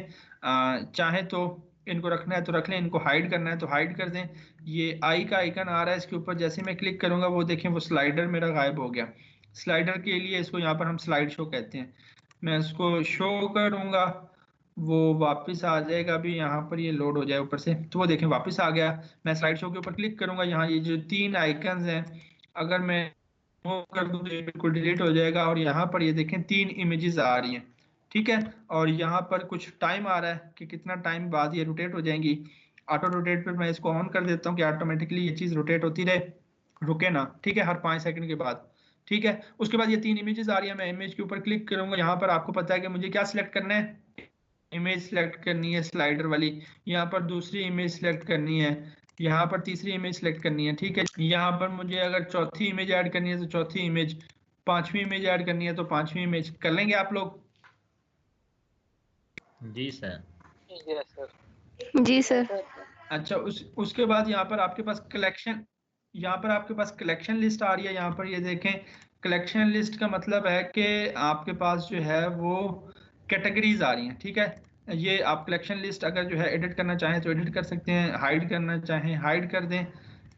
चाहें तो इनको रखना है तो रख लें, इनको हाइड करना है तो हाइड कर दें। ये आई का आइकन आ रहा है इसके ऊपर, जैसे मैं क्लिक करूंगा वो देखें वो स्लाइडर मेरा गायब हो गया। स्लाइडर के लिए इसको यहाँ पर हम स्लाइड शो कहते हैं। मैं इसको शो करूंगा वो वापस आ जाएगा। अभी यहाँ पर ये लोड हो जाए ऊपर से तो वो देखें वापस आ गया। मैं स्लाइड शो के ऊपर क्लिक करूंगा, यहाँ ये जो 3 आइकन्स हैं अगर मैं मूव कर दूं तो ये बिल्कुल डिलीट हो जाएगा। और यहाँ पर ये देखें 3 इमेजेस आ रही हैं, ठीक है। और यहाँ पर कुछ टाइम आ रहा है कि कितना टाइम बाद ये रोटेट हो जाएंगी। ऑटो रोटेट पर मैं इसको ऑन कर देता हूँ कि ऑटोमेटिकली ये चीज रोटेट होती रहे, रुके ना, ठीक है, हर 5 सेकंड के बाद, ठीक है। उसके बाद ये 3 इमेजेस आ रही है, मैं इमेज के ऊपर क्लिक करूंगा। यहाँ पर आपको पता है कि मुझे क्या सिलेक्ट करना है, इमेज सिलेक्ट करनी है स्लाइडर वाली, यहाँ पर दूसरी इमेज सिलेक्ट करनी है, यहाँ पर तीसरी इमेज सिलेक्ट करनी है, ठीक है। यहाँ पर मुझे अगर चौथी इमेज ऐड करनी है तो चौथी इमेज, पांचवी इमेज ऐड करनी है तो पांचवी इमेज। कर लेंगे आप लोग? जी सर। Yes sir. जी सर। अच्छा, उसके बाद यहाँ पर आपके पास कलेक्शन, यहाँ पर आपके पास कलेक्शन लिस्ट आ रही है। यहाँ पर ये देखें, कलेक्शन लिस्ट का मतलब है कि आपके पास जो है वो कैटेगरीज आ रही हैं, ठीक है। ये आप कलेक्शन लिस्ट अगर जो है एडिट करना चाहें तो एडिट कर सकते हैं, हाइड करना चाहें हाइड कर दें।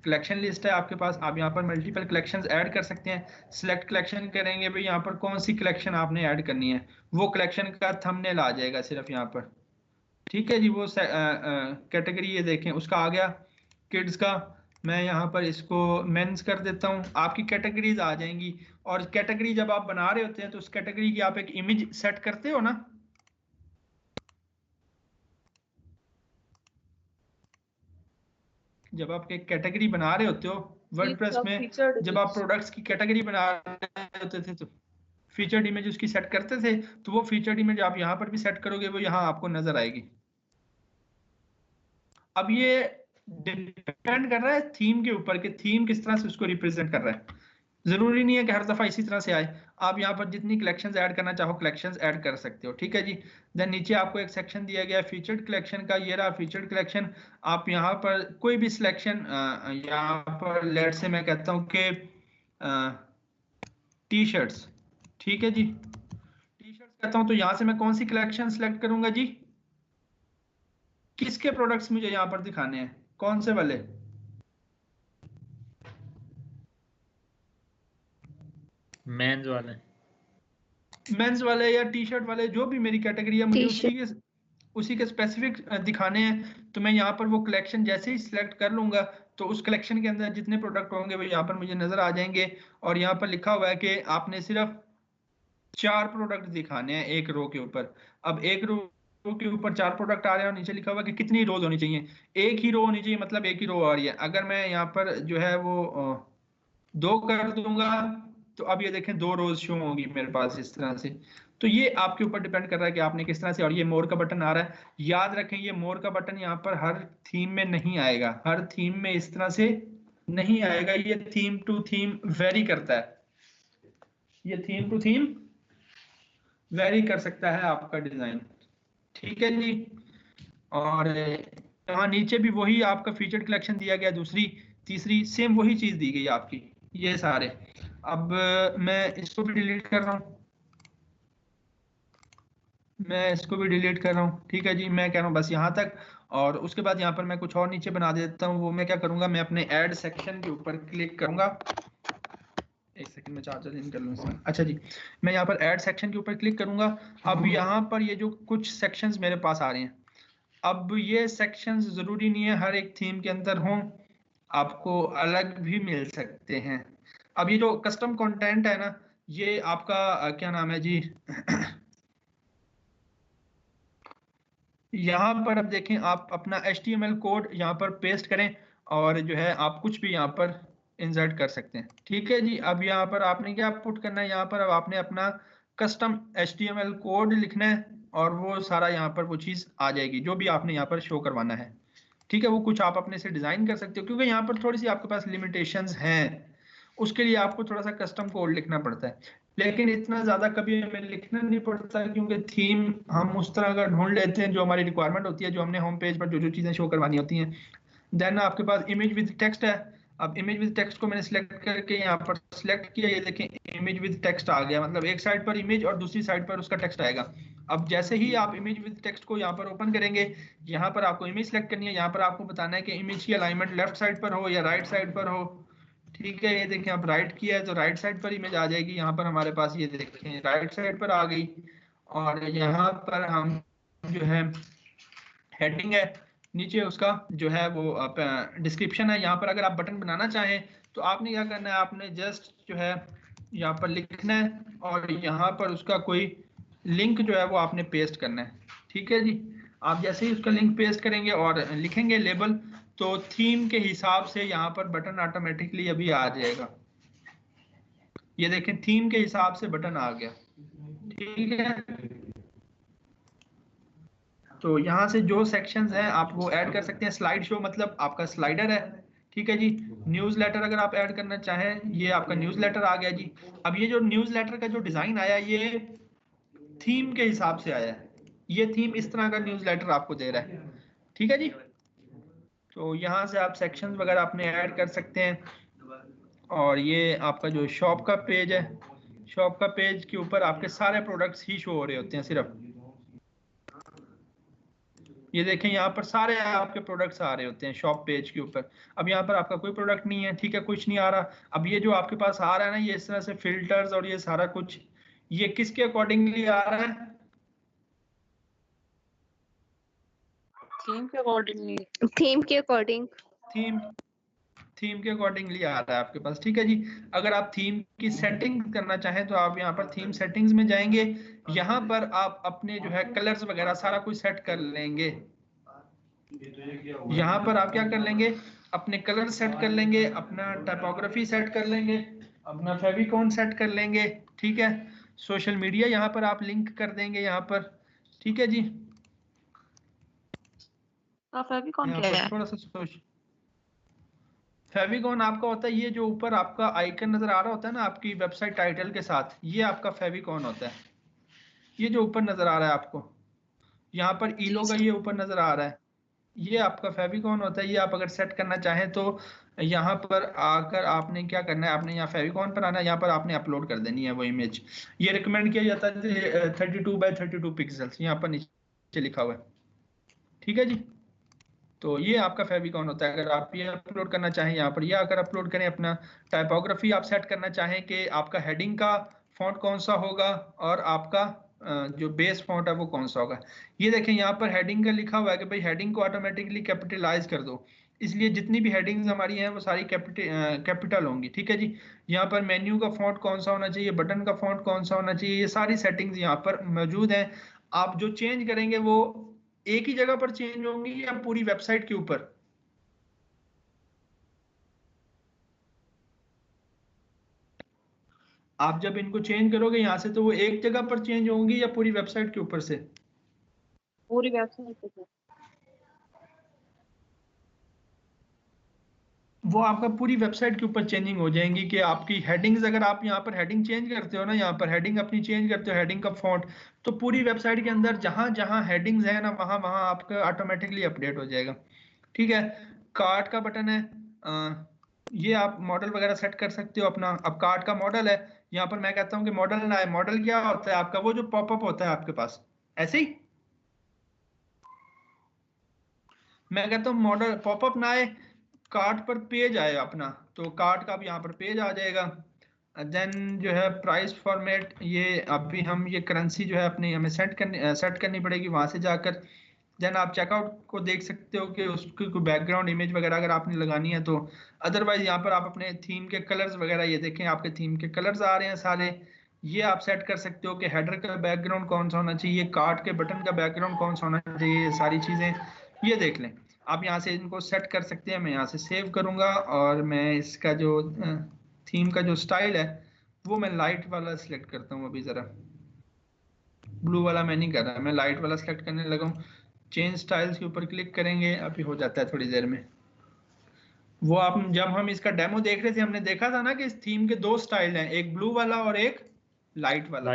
कलेक्शन लिस्ट है आपके पास, आप यहाँ पर मल्टीपल कलेक्शंस ऐड कर सकते हैं। सिलेक्ट कलेक्शन करेंगे भाई, यहाँ पर कौन सी कलेक्शन आपने ऐड करनी है, वो कलेक्शन का थंबनेल आ जाएगा सिर्फ यहाँ पर, ठीक है जी। वो कैटेगरी ये देखें उसका आ गया किड्स का। मैं यहाँ पर इसको मेंस कर देता हूँ, आपकी कैटेगरीज आ जाएंगी। और कैटेगरी जब आप बना रहे होते हैं तो उस कैटेगरी की आप एक इमेज सेट करते हो ना, जब आप एक कैटेगरी बना रहे होते हो वर्डप्रेस में, जब आप प्रोडक्ट्स की कैटेगरी बना रहे होते थे तो फीचर्ड इमेज उसकी सेट करते थे, तो वो फीचर्ड इमेज आप यहाँ पर भी सेट करोगे, वो यहाँ आपको नजर आएगी। अब ये डिपेंड कर रहा है थीम के ऊपर कि थीम किस तरह से उसको रिप्रेजेंट कर रहा है। जरूरी नहीं है कि हर दफा इसी तरह से आए, आप यहाँ पर जितनी कलेक्शंस ऐड करना चाहो कलेक्शंस ऐड कर सकते हो, ठीक है जी। देन नीचे आपको एक सेक्शन दिया गया है फीचर्ड कलेक्शन का, ये रहा फीचर्ड कलेक्शन। आप यहाँ पर कोई भी सिलेक्शन, यहाँ पर लेट से मैं कहता हूँ कि टी शर्ट्स, ठीक है जी, टी शर्ट्स कहता हूँ, तो यहाँ से मैं कौन सी कलेक्शन सिलेक्ट करूंगा जी, किसके प्रोडक्ट्स मुझे यहाँ पर दिखाने हैं, कौन से वाले, मेंस वाले, मेंस वाले या टी शर्ट वाले, जो भी मेरी कैटेगरी है मुझे उसी के स्पेसिफिक दिखाने हैं। तो मैं यहाँ पर वो कलेक्शन जैसे ही सिलेक्ट कर लूंगा तो उस कलेक्शन के अंदर जितने प्रोडक्ट होंगे वो यहाँ पर मुझे नजर आ जाएंगे। और यहाँ पर लिखा हुआ है कि आपने सिर्फ 4 प्रोडक्ट दिखाने हैं एक रो के ऊपर। अब एक रो के ऊपर 4 प्रोडक्ट आ रहे हैं और नीचे लिखा हुआ कि कितनी रोज होनी चाहिए। एक ही रो होनी चाहिए, मतलब एक ही रो आ रही है। अगर मैं यहाँ पर जो है वो 2 कर दूंगा तो अब ये देखें 2 रोज शो होंगी मेरे पास इस तरह से। तो ये आपके ऊपर डिपेंड कर रहा है कि आपने किस तरह से। और ये मोर का बटन आ रहा है, याद रखें ये मोर का बटन यहाँ पर हर थीम में नहीं आएगा, हर थीम में इस तरह से नहीं आएगा। ये थीम टू थीम वेरी करता है, ये थीम टू थीम वेरी कर सकता है आपका डिजाइन। ठीक है जी। और यहाँ नीचे भी वही आपका फीचर कलेक्शन दिया गया, दूसरी तीसरी सेम वही चीज दी गई आपकी, ये सारे। अब मैं इसको भी डिलीट कर रहा हूँ, मैं इसको भी डिलीट कर रहा हूँ। ठीक है जी, मैं कह रहा हूँ बस यहाँ तक। और उसके बाद यहाँ पर मैं कुछ और नीचे बना देता हूँ। वो मैं क्या करूंगा, मैं अपने ऐड सेक्शन के ऊपर क्लिक करूंगा। एक सेकंड में चार्जर इन कर लूँ इसमें। अच्छा जी, मैं यहाँ पर ऐड सेक्शन के ऊपर क्लिक करूंगा। अब यहाँ पर ये जो कुछ सेक्शंस मेरे पास आ रहे हैं, अब ये सेक्शंस जरूरी नहीं है हर एक थीम के अंदर हों, आपको अलग भी मिल सकते हैं। अब ये जो कस्टम कंटेंट है ना, ये आपका क्या नाम है जी यहाँ पर अब देखें, आप अपना HTML कोड यहाँ पर पेस्ट करें और जो है आप कुछ भी यहाँ पर इंसर्ट कर सकते हैं। ठीक है जी। अब यहाँ पर आपने क्या पुट करना है, यहाँ पर अब आपने अपना कस्टम HTML कोड लिखना है और वो सारा यहाँ पर वो चीज़ आ जाएगी जो भी आपने यहाँ पर शो करवाना है। ठीक है, वो कुछ आप अपने से डिजाइन कर सकते हो, क्योंकि यहाँ पर थोड़ी सी आपके पास लिमिटेशंस हैं, उसके लिए आपको थोड़ा सा कस्टम कोड लिखना पड़ता है। लेकिन इतना ज्यादा कभी हमें लिखना नहीं पड़ता, क्योंकि थीम हम उस तरह का ढूंढ लेते हैं जो हमारी रिक्वायरमेंट होती है, जो हमने होम पेज पर जो जो चीजें शो करवानी होती हैं। देन आपके पास इमेज विद टेक्स्ट है। अब इमेज विद टेक्स्ट को मैंने सिलेक्ट करके यहाँ पर सिलेक्ट किया, ये देखें इमेज विद टेक्स्ट आ गया, मतलब एक साइड पर इमेज और दूसरी साइड पर उसका टेक्स्ट आएगा। अब जैसे ही आप इमेज विद टेक्स्ट को यहाँ पर ओपन करेंगे, यहाँ पर आपको इमेज सेलेक्ट करनी है, यहाँ पर आपको बताना है कि इमेज की अलाइनमेंट लेफ्ट साइड पर हो या राइट साइड पर हो। ठीक है, ये देखें आप राइट किया है तो राइट साइड पर इमेज आ जाएगी। यहाँ पर हमारे पास ये देखें राइट साइड पर आ गई। और यहाँ पर हम जो है हेडिंग है, नीचे उसका जो है वो डिस्क्रिप्शन है। यहाँ पर अगर आप बटन बनाना चाहें तो आपने क्या करना है, आपने जस्ट जो है यहाँ पर लिखना है और यहाँ पर उसका कोई लिंक जो है वो आपने पेस्ट करना है। ठीक है जी। आप जैसे ही उसका लिंक पेस्ट करेंगे और लिखेंगे लेबल, तो थीम के हिसाब से यहाँ पर बटन ऑटोमेटिकली अभी आ जाएगा। ये देखें थीम के हिसाब से बटन आ गया। ठीक है, तो यहाँ से जो सेक्शंस हैं आप वो ऐड कर सकते हैं। स्लाइड शो मतलब आपका स्लाइडर है। ठीक है जी। न्यूज़लेटर अगर आप ऐड करना चाहें, ये आपका न्यूज़लेटर आ गया जी। अब ये जो न्यूज़लेटर का जो डिजाइन आया, ये थीम के हिसाब से आया है। ये थीम इस तरह का न्यूज़लेटर आपको दे रहा है। ठीक है जी। तो यहाँ से आप सेक्शंस वगैरह अपने ऐड कर सकते हैं। और ये आपका जो शॉप का पेज है, शॉप का पेज के ऊपर आपके सारे प्रोडक्ट्स ही शो हो रहे होते हैं सिर्फ। ये देखें यहाँ पर सारे आपके प्रोडक्ट्स आ रहे होते हैं शॉप पेज के ऊपर। अब यहाँ पर आपका कोई प्रोडक्ट नहीं है, ठीक है, कुछ नहीं आ रहा। अब ये जो आपके पास आ रहा है ना, ये इस तरह से फिल्टर्स और ये सारा कुछ, ये किसके अकॉर्डिंगली आ रहा है? थीम के अकॉर्डिंगली। थीम के अकॉर्डिंग। थीम के अकॉर्डिंगली आ रहा है आपके पास। ठीक है जी। अगर आप थीम की सेटिंग करना चाहें तो आप यहाँ पर थीम सेटिंग्स में जाएंगे, यहाँ पर आप अपने जो है कलर्स वगैरह सारा कुछ सेट कर लेंगे। यहाँ पर आप क्या कर लेंगे, अपने कलर सेट कर लेंगे, अपना टाइपोग्राफी सेट कर लेंगे, अपना फेविकॉन सेट कर लेंगे। ठीक है, सोशल मीडिया यहाँ पर आप लिंक कर देंगे यहाँ पर। ठीक है जी। फेविकॉन यहाँ क्या पर है? थोड़ा सा फेविकॉन आपका होता है, ये जो ऊपर आपका आइकन नजर आ रहा होता है ना आपकी वेबसाइट टाइटल के साथ, ये आपका फेविकॉन होता है। ये जो ऊपर नजर आ रहा है आपको, यहाँ पर ईलो का ये ऊपर नजर आ रहा है, ये आपका फेविकॉन होता है। ये आप अगर सेट करना चाहें तो यहाँ पर आकर आपने क्या करना है, आपने यहाँ फेविकॉन पर आना है, यहाँ पर आपने अपलोड कर देनी है वो इमेज। ये रिकमेंड किया जाता है 32x32 पिक्सल्स, यहाँ पर नीचे लिखा हुआ है। ठीक है जी। तो ये आपका फेविकॉन होता है। अगर आप ये अपलोड करना चाहें यहाँ पर, या अगर अपलोड करें अपना टाइपोग्राफी आप सेट करना चाहें कि आपका हेडिंग का फॉन्ट कौन सा होगा और आपका जो बेस फॉन्ट है वो कौन सा होगा। ये देखें यहाँ पर हेडिंग का लिखा हुआ है कि भाई हेडिंग को ऑटोमेटिकली कैपिटलाइज कर दो। इसलिए जितनी भी हेडिंग्स हमारी हैं वो सारी कैपिटल होंगी। ठीक है जी। यहाँ पर मेन्यू का फॉन्ट कौन सा होना चाहिए, बटन का फॉन्ट कौन सा होना चाहिए, ये सारी सेटिंग्स यहाँ पर मौजूद हैं। आप जो चेंज करेंगे वो एक ही जगह पर चेंज होंगी या पूरी वेबसाइट के ऊपर? आप जब इनको चेंज करोगे यहाँ से तो वो एक जगह पर चेंज होंगी या पूरी वेबसाइट के ऊपर से? पूरी वेबसाइट पे। वो आपका पूरी वेबसाइट के ऊपर चेंजिंग हो जाएंगी कि आपकी हेडिंग्स, अगर आप यहाँ पर हेडिंग चेंज करते हो ना, यहाँ पर हेडिंग अपनी चेंज करते हो, हेडिंग का फॉन्ट, तो पूरी वेबसाइट के अंदर जहां जहां हेडिंग्स है ना वहां वहां आपका ऑटोमेटिकली अपडेट हो जाएगा। ठीक है। कार्ट का बटन है, ये आप मॉडल वगैरह सेट कर सकते हो अपना। अब कार्ट का मॉडल है, यहाँ पर मैं कहता हूँ कि मॉडल ना है। मॉडल क्या होता है आपका? वो जो पॉपअप होता है आपके पास ऐसे ही, मैं कहता हूँ मॉडल पॉपअप ना आए, कार्ट पर पेज आए अपना, तो कार्ट का भी यहाँ पर पेज आ जाएगा। देन जो है प्राइस फॉर्मेट, ये अभी हम ये करेंसी जो है अपनी हमें सेट करनी पड़ेगी वहां से जाकर। देन आप चेकआउट को देख सकते हो कि उसकी कोई बैकग्राउंड इमेज वगैरह अगर आपने लगानी है तो। अदरवाइज यहाँ पर आप अपने थीम के कलर्स वगैरह, ये देखें आपके थीम के कलर्स आ रहे हैं सारे, ये आप सेट कर सकते हो कि हेडर का बैकग्राउंड कौन सा होना चाहिए, कार्ट के बटन का बैकग्राउंड कौन सा होना चाहिए, ये सारी चीजें ये देख लें आप। यहाँ से इनको सेट कर सकते हैं। मैं यहाँ से सेव करूंगा और मैं इसका जो थीम का जो स्टाइल है वो मैं लाइट वाला सिलेक्ट करता हूँ अभी जरा। ब्लू वाला मैं नहीं कर रहा, मैं लाइट वाला सिलेक्ट करने लगा हूँ। चेंज स्टाइल्स के ऊपर क्लिक करेंगे, अभी हो जाता है थोड़ी देर में। वो आप जब हम इसका डेमो देख रहे थे हमने देखा था ना कि इस थीम के दो स्टाइल हैं, एक ब्लू वाला और एक लाइट वाला।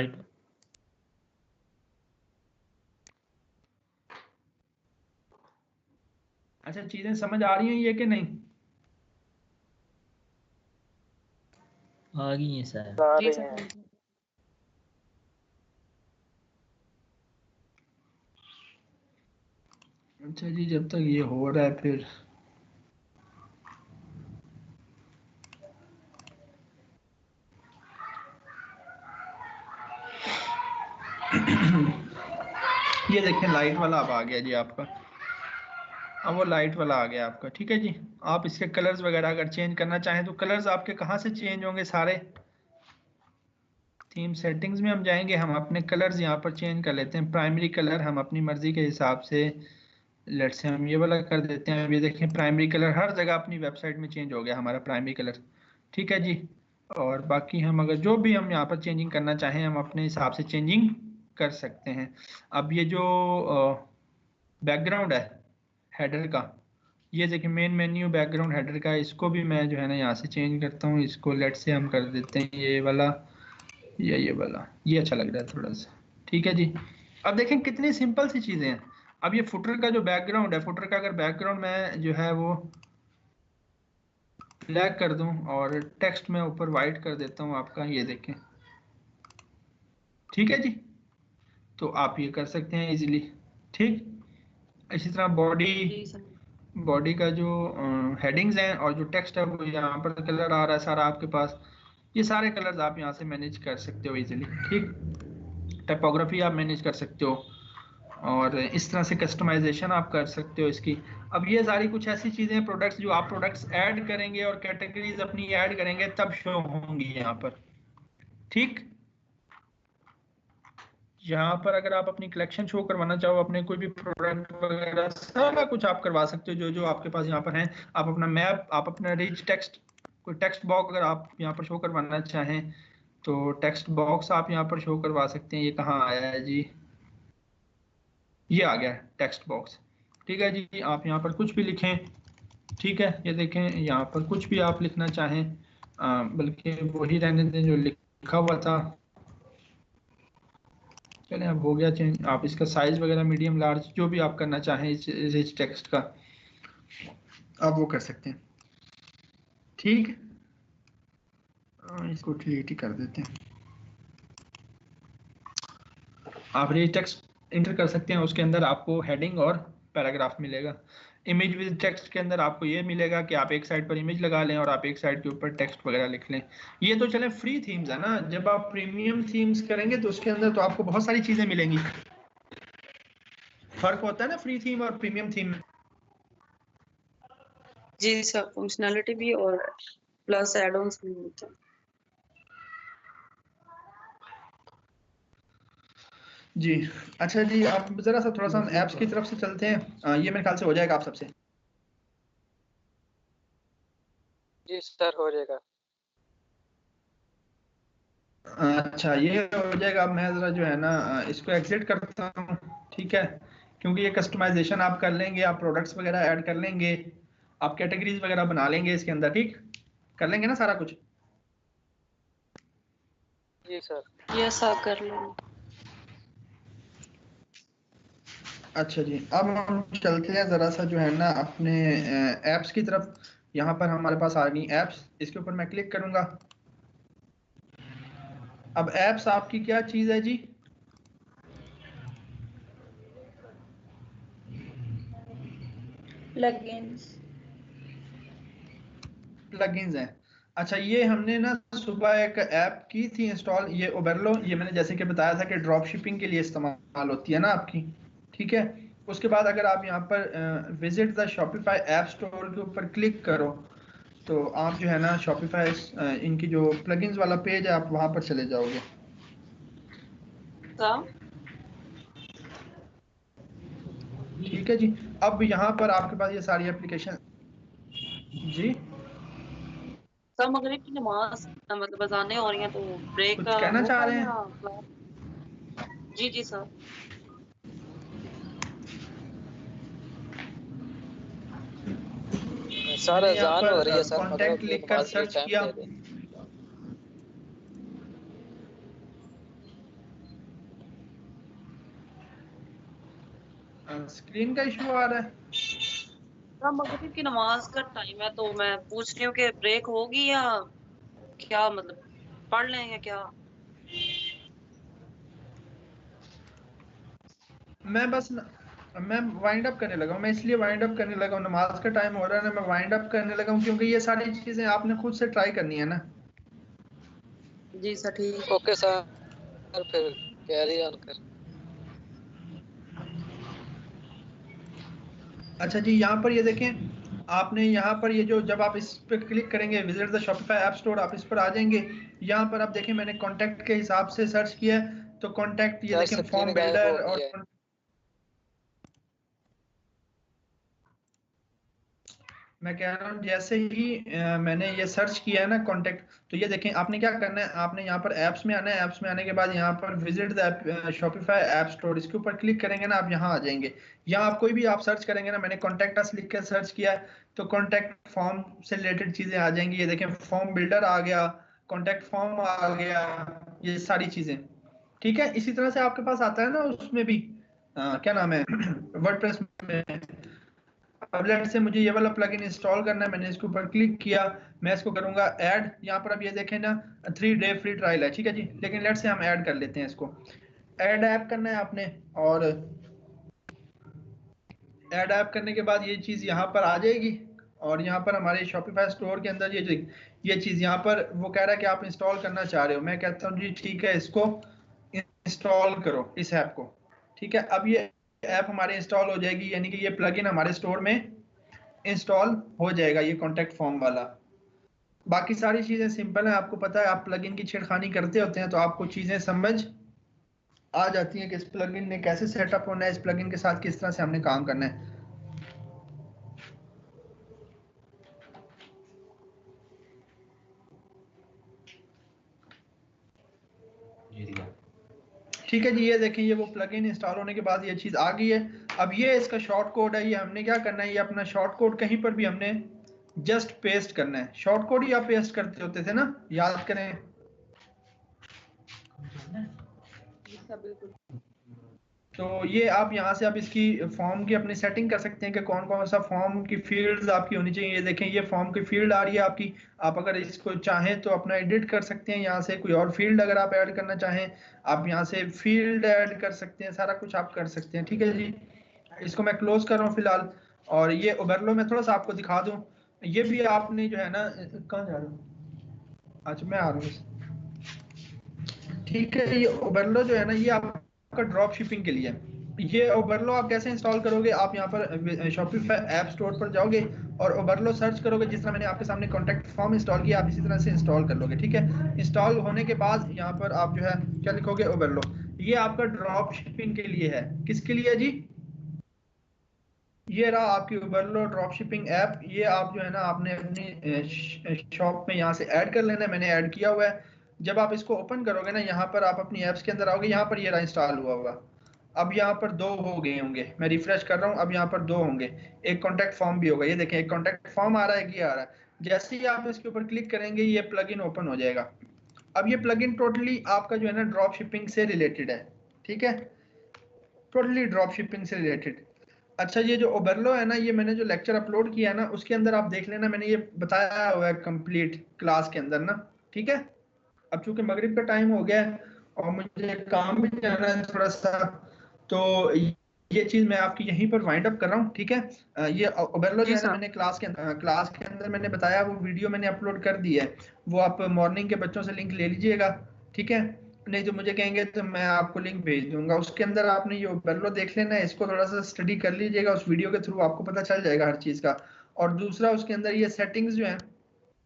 अच्छा, चीजें समझ आ रही हैं ये कि नहीं? आ गई है सर। आ जी रहे सर। हैं। अच्छा जी, जब तक ये हो रहा है फिर ये देखें लाइट वाला अब आ गया जी आपका। अब वो लाइट वाला आ गया आपका। ठीक है जी। आप इसके कलर्स वगैरह अगर चेंज करना चाहें तो कलर्स आपके कहाँ से चेंज होंगे सारे? थीम सेटिंग्स में हम जाएंगे, हम अपने कलर्स यहाँ पर चेंज कर लेते हैं। प्राइमरी कलर हम अपनी मर्जी के हिसाब से, लेट्स से हम ये वाला कर देते हैं। अब ये देखें प्राइमरी कलर हर जगह अपनी वेबसाइट में चेंज हो गया हमारा प्राइमरी कलर। ठीक है जी। और बाकी हम अगर जो भी हम यहाँ पर चेंजिंग करना चाहें हम अपने हिसाब से चेंजिंग कर सकते हैं। अब ये जो बैकग्राउंड है हेडर का, ये देखिए मेन मेन्यू बैकग्राउंड हेडर का, इसको भी मैं जो है ना यहाँ से चेंज करता हूँ। इसको लेट से हम कर देते हैं ये वाला या ये वाला, ये अच्छा लग रहा है थोड़ा सा। ठीक है जी। अब देखें कितनी सिंपल सी चीजें हैं। अब ये फुटर का जो बैकग्राउंड है, फुटर का अगर बैकग्राउंड मैं जो है वो ब्लैक कर दूं और टेक्स्ट में ऊपर वाइट कर देता हूं आपका, ये देखें। ठीक है जी। तो आप ये कर सकते हैं इजीली। ठीक। इसी तरह जी सर। बॉडी का जो हेडिंग्स हैं और जो टेक्स्ट है वो यहाँ पर कलर आ रहा है सारा आपके पास। ये सारे कलर्स आप यहाँ से मैनेज कर सकते हो इजीली। ठीक। टाइपोग्राफी आप मैनेज कर सकते हो और इस तरह से कस्टमाइजेशन आप कर सकते हो इसकी। अब ये सारी कुछ ऐसी चीजें, प्रोडक्ट्स जो आप प्रोडक्ट्स ऐड करेंगे और कैटेगरीज अपनी ऐड करेंगे तब शो होंगी यहाँ पर। ठीक। यहाँ पर अगर आप अपनी कलेक्शन शो करवाना चाहो, अपने कोई भी प्रोडक्ट वगैरह, सारा कुछ आप करवा सकते हो जो जो आपके पास यहाँ पर है। आप अपना मैप, आप अपना रिच टेक्स्ट, कोई टेक्स्ट बॉक्स अगर आप यहाँ पर शो करवाना चाहें तो टेक्स्ट बॉक्स आप यहाँ पर शो करवा सकते हैं। ये कहाँ आया है जी? ये आ गया टेक्स्ट बॉक्स। ठीक है जी। आप यहाँ पर कुछ भी लिखें। ठीक है। ये देखें यहाँ पर कुछ भी आप लिखना चाहें, बल्कि वही रहने दें जो लिखा हुआ था। चलें अब हो गया चेंज। आप इसका साइज वगैरह मीडियम लार्ज जो भी आप करना चाहें इस रिच टेक्स्ट का आप वो कर सकते हैं। ठीक। इसको डिलीट ही कर देते हैं। आप रिच टेक्स्ट इंटर कर सकते हैं, उसके अंदर आपको हेडिंग और पैराग्राफ मिलेगा। इमेज विद टेक्स्ट के अंदर आपको ये मिलेगा कि आप एक साइड पर इमेज लगा लें और आप एक साइड के ऊपर टेक्स्ट वगैरह लिख लें। ये तो चले फ्री थीम्स है ना। जब आप प्रीमियम थीम्स करेंगे तो उसके अंदर तो आपको बहुत सारी चीजें मिलेंगी। फर्क होता है ना फ्री थीम और प्रीमियम थीम में। जी सर, फंक्शनैलिटी भी और प्लस एड ऑन्स भी होते हैं। जी अच्छा जी, आप जरा सा थोड़ा सा हम ऐप्स की तरफ से चलते हैं। ये मेरे ख्याल से हो जाएगा आप सबसे। जी सर हो जाएगा। अच्छा ये हो जाएगा। अब मैं जरा जो है ना इसको एग्जिट करता हूँ, ठीक है, क्योंकि ये कस्टमाइजेशन आप कर लेंगे, आप प्रोडक्ट्स वगैरह ऐड कर लेंगे, आप कैटेगरीज वगैरह बना लेंगे इसके अंदर, ठीक कर लेंगे ना सारा कुछ। जी सर। यस सर, कर लो। अच्छा जी, अब हम चलते हैं जरा सा जो है ना अपने ऐप्स की तरफ। यहाँ पर हमारे पास आ गई ऐप्स, इसके ऊपर मैं क्लिक करूंगा। अब ऐप्स आपकी क्या चीज है जी? प्लगइन्स। प्लगइन्स हैं। अच्छा ये हमने ना सुबह एक ऐप की थी इंस्टॉल, ये ओबेरलो, ये मैंने जैसे कि बताया था कि ड्रॉप शिपिंग के लिए इस्तेमाल होती है ना आपकी, ठीक है। उसके बाद अगर आप यहाँ पर visit the Shopify app store के ऊपर क्लिक करो तो आप जो है ना शॉपिफाई इनकी जो प्लगइन्स वाला पेज है आप वहां पर चले जाओगे। सर ठीक है जी। अब यहाँ पर आपके पास ये सारी एप्लीकेशन। जी सर, मगरिब की नमाज मतलब अजानें हो रही हैं तो ब्रेक कुछ कहना चाह होगा रहे या हैं? क्लास? जी जी सर। सर मैंने यहाँ अजान हो रही है पर सर, मगरिब कांटेक्ट की लिखकर नमाज के लिए सर्च टाइम किया। दे दें। स्क्रीन का इशू आ रहा है। सर, मगरिब की नमाज का टाइम है तो मैं पूछ रही हूँ कि ब्रेक होगी या क्या, मतलब पढ़ लें या क्या? मैं वाइंड अप करने लगा हूँ। मैं इसलिए वाइंड अप करने लगा हूँ, नमाज का टाइम हो रहा है ना, मैं वाइंड अप करने लगा हूँ क्योंकि ये सारी चीजें आपने खुद से ट्राई करनी है ना। जी सर, ठीक। ओके सर, फिर कैरी ऑन कर। अच्छा जी, यहाँ पर ये देखें, आपने यहाँ पर ये जो जब आप इस पर क्लिक करेंगे visit the Shopify app store, आप इस पर आ जाएंगे। यहाँ पर आप देखें मैंने कॉन्टैक्ट के हिसाब से सर्च किया है तो कॉन्टैक्ट ये सर देखें स्क्रीन फॉर्म गायब हो बिल्डर गई और है। मैं कह रहा हूँ जैसे ही मैंने ये सर्च किया है ना कॉन्टैक्ट, तो ये देखें आपने क्या करना है, आपने यहाँ पर ऐप्स में आना है। ऐप्स में आने के बाद यहाँ पर visit the Shopify app store, इसके ऊपर क्लिक करेंगे ना आप यहाँ आ जाएंगे। यहाँ आप कोई भी आप सर्च करेंगे ना, मैंने कॉन्टैक्ट अस लिख कर सर्च किया है तो कॉन्टैक्ट फॉर्म से रिलेटेड चीजें आ जाएंगी। ये देखें फॉर्म बिल्डर आ गया, कॉन्टैक्ट फॉर्म आ गया, ये सारी चीजें, ठीक है। इसी तरह से आपके पास आता है ना उसमें भी क्या नाम है वर्डप्रेस में। अब लेट से मुझे ये वाला प्लगइन इंस्टॉल करना है, मैंने इसके ऊपर क्लिक किया, मैं इसको करूंगा ऐड। यहाँ पर अब ये देखें ना 3 डे फ्री ट्रायल है, ठीक है जी। लेकिन लेट से हम ऐड कर लेते हैं इसको। ऐड ऐप करना है आपने और ऐड ऐप करने के बाद ये चीज यहाँ पर आ जाएगी और यहाँ पर हमारे शॉपिफाई स्टोर के अंदर ये चीज यहाँ पर वो कह रहा है कि आप इंस्टॉल करना चाह रहे हो। मैं कहता हूँ जी ठीक है, इसको इंस्टॉल करो इस ऐप को, ठीक है। अब ये ऐप हमारे इंस्टॉल हो जाएगी, यानी कि ये प्लगइन हमारे स्टोर में इंस्टॉल हो जाएगा, ये कॉन्टैक्ट फॉर्म वाला। बाकी सारी चीजें सिंपल है, आपको पता है आप प्लगइन की छेड़खानी करते होते हैं तो आपको चीजें समझ आ जाती हैं कि इस प्लगइन ने कैसे सेटअप होना है, इस प्लगइन के साथ किस तरह से हमने काम करना है। ठीक है जी, ये देखें ये वो प्लगइन इंस्टॉल होने के बाद ये चीज आ गई है। अब ये इसका शॉर्ट कोड है, ये हमने क्या करना है, ये अपना शॉर्ट कोड कहीं पर भी हमने जस्ट पेस्ट करना है। शॉर्ट कोड ही आप पेस्ट करते होते थे ना, याद करें। बिल्कुल। तो ये आप यहाँ से आप इसकी फॉर्म की अपनी सेटिंग कर सकते हैं कि कौन कौन सा फॉर्म की फील्ड्स आपकी होनी चाहिए। ये देखें ये फॉर्म की फील्ड आ रही है आपकी, आप अगर इसको चाहें तो अपना एडिट कर सकते हैं यहाँ से। कोई और फील्ड अगर आप ऐड करना चाहें आप यहाँ से फील्ड ऐड कर सकते हैं, सारा कुछ आप कर सकते हैं, ठीक है जी। इसको मैं क्लोज कर रहा हूँ फिलहाल। और ये ओबेरलो में थोड़ा सा आपको दिखा दूँ, ये भी आपने जो है ना, कहाँ जा रहे हो? अच्छा मैं आ रहा हूँ, ठीक है। ये ओबेरलो जो है ना ये आपका ड्रॉप शिपिंग के लिए है। ये ओबरलो आप कैसे इंस्टॉल करोगे? आप यहाँ पर शॉपिफाई ऐप स्टोर पर जाओगे और ओबरलो सर्च करोगे। जिस तरह मैंने आपके सामने कॉन्टैक्ट फॉर्म इंस्टॉल किया, आप इसी तरह से इंस्टॉल कर लोगे। ठीक है, इंस्टॉल होने के बाद यहाँ पर आप जो है क्या लिखोगे? ओबरलो। ये आपका ड्रॉप शिपिंग के लिए है। किसके लिए जी? ये रहा आपकी ओबरलो ड्रॉप शिपिंग ऐप। ये आप जो है ना आपने अपनी शॉप में यहाँ से ऐड कर लेना है। मैंने ऐड किया हुआ है। जब आप इसको ओपन करोगे ना, यहाँ पर आप अपनी ऐप्स के अंदर आओगे, यहाँ पर ये रहा इंस्टॉल हुआ हुआ। अब यहाँ पर 2 हो गए होंगे, मैं रिफ्रेश कर रहा हूँ, अब यहाँ पर 2 होंगे। एक कॉन्टैक्ट फॉर्म भी होगा, ये देखें एक कॉन्टैक्ट फॉर्म आ रहा है, ये आ रहा है। जैसे ही आप इसके ऊपर क्लिक करेंगे ये प्लगइन ओपन हो जाएगा। अब ये प्लगइन टोटली आपका जो है ना ड्रॉप शिपिंग से रिलेटेड है। ठीक है, टोटली ड्रॉप शिपिंग से रिलेटेड। अच्छा, ये जो ओबरलो है ना, ये मैंने जो लेक्चर अपलोड किया है ना, उसके अंदर आप देख लेना, मैंने ये बताया हुआ है कंप्लीट क्लास के अंदर ना। ठीक है, अब चूंकि मगरिब का टाइम हो गया है और मुझे काम भी जाना है थोड़ा सा, तो ये चीज मैं आपकी यहीं पर वाइंड अप कर रहा हूँ। ठीक है, ये ओबरलो जो है ना, मैंने क्लास के अंदर मैंने बताया, वो वीडियो मैंने अपलोड कर दी है। वो आप मॉर्निंग के बच्चों से लिंक ले लीजिएगा। ठीक है, नहीं तो मुझे कहेंगे तो मैं आपको लिंक भेज दूंगा। उसके अंदर आपने ये ओबरलो देख लेना है, इसको थोड़ा सा स्टडी कर लीजिएगा, उस वीडियो के थ्रू आपको पता चल जाएगा हर चीज का। और दूसरा उसके अंदर ये सेटिंग्स जो है,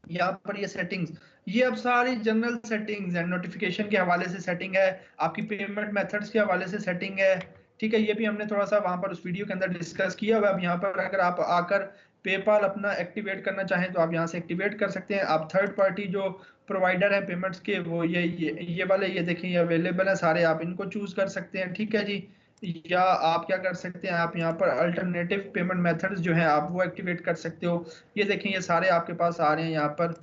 यहाँ पर ये सेटिंग्स, ये अब सारी जनरल सेटिंग्स है। नोटिफिकेशन के हवाले से सेटिंग है, आपकी पेमेंट मेथड्स के हवाले से सेटिंग है। ठीक है, ये भी हमने थोड़ा सा वहां पर उस वीडियो के अंदर डिस्कस किया हुआ है। अब यहाँ पर अगर आप आकर पेपाल अपना एक्टिवेट करना चाहें तो आप यहाँ से एक्टिवेट कर सकते हैं। आप थर्ड पार्टी जो प्रोवाइडर है पेमेंट्स के, वो ये वाले, ये देखें ये अवेलेबल है सारे, आप इनको चूज कर सकते हैं। ठीक है जी, या आप क्या कर सकते हैं, आप यहाँ पर अल्टरनेटिव पेमेंट मेथड्स जो हैं आप वो एक्टिवेट कर सकते हो। ये देखें ये सारे आपके पास आ रहे हैं यहाँ पर।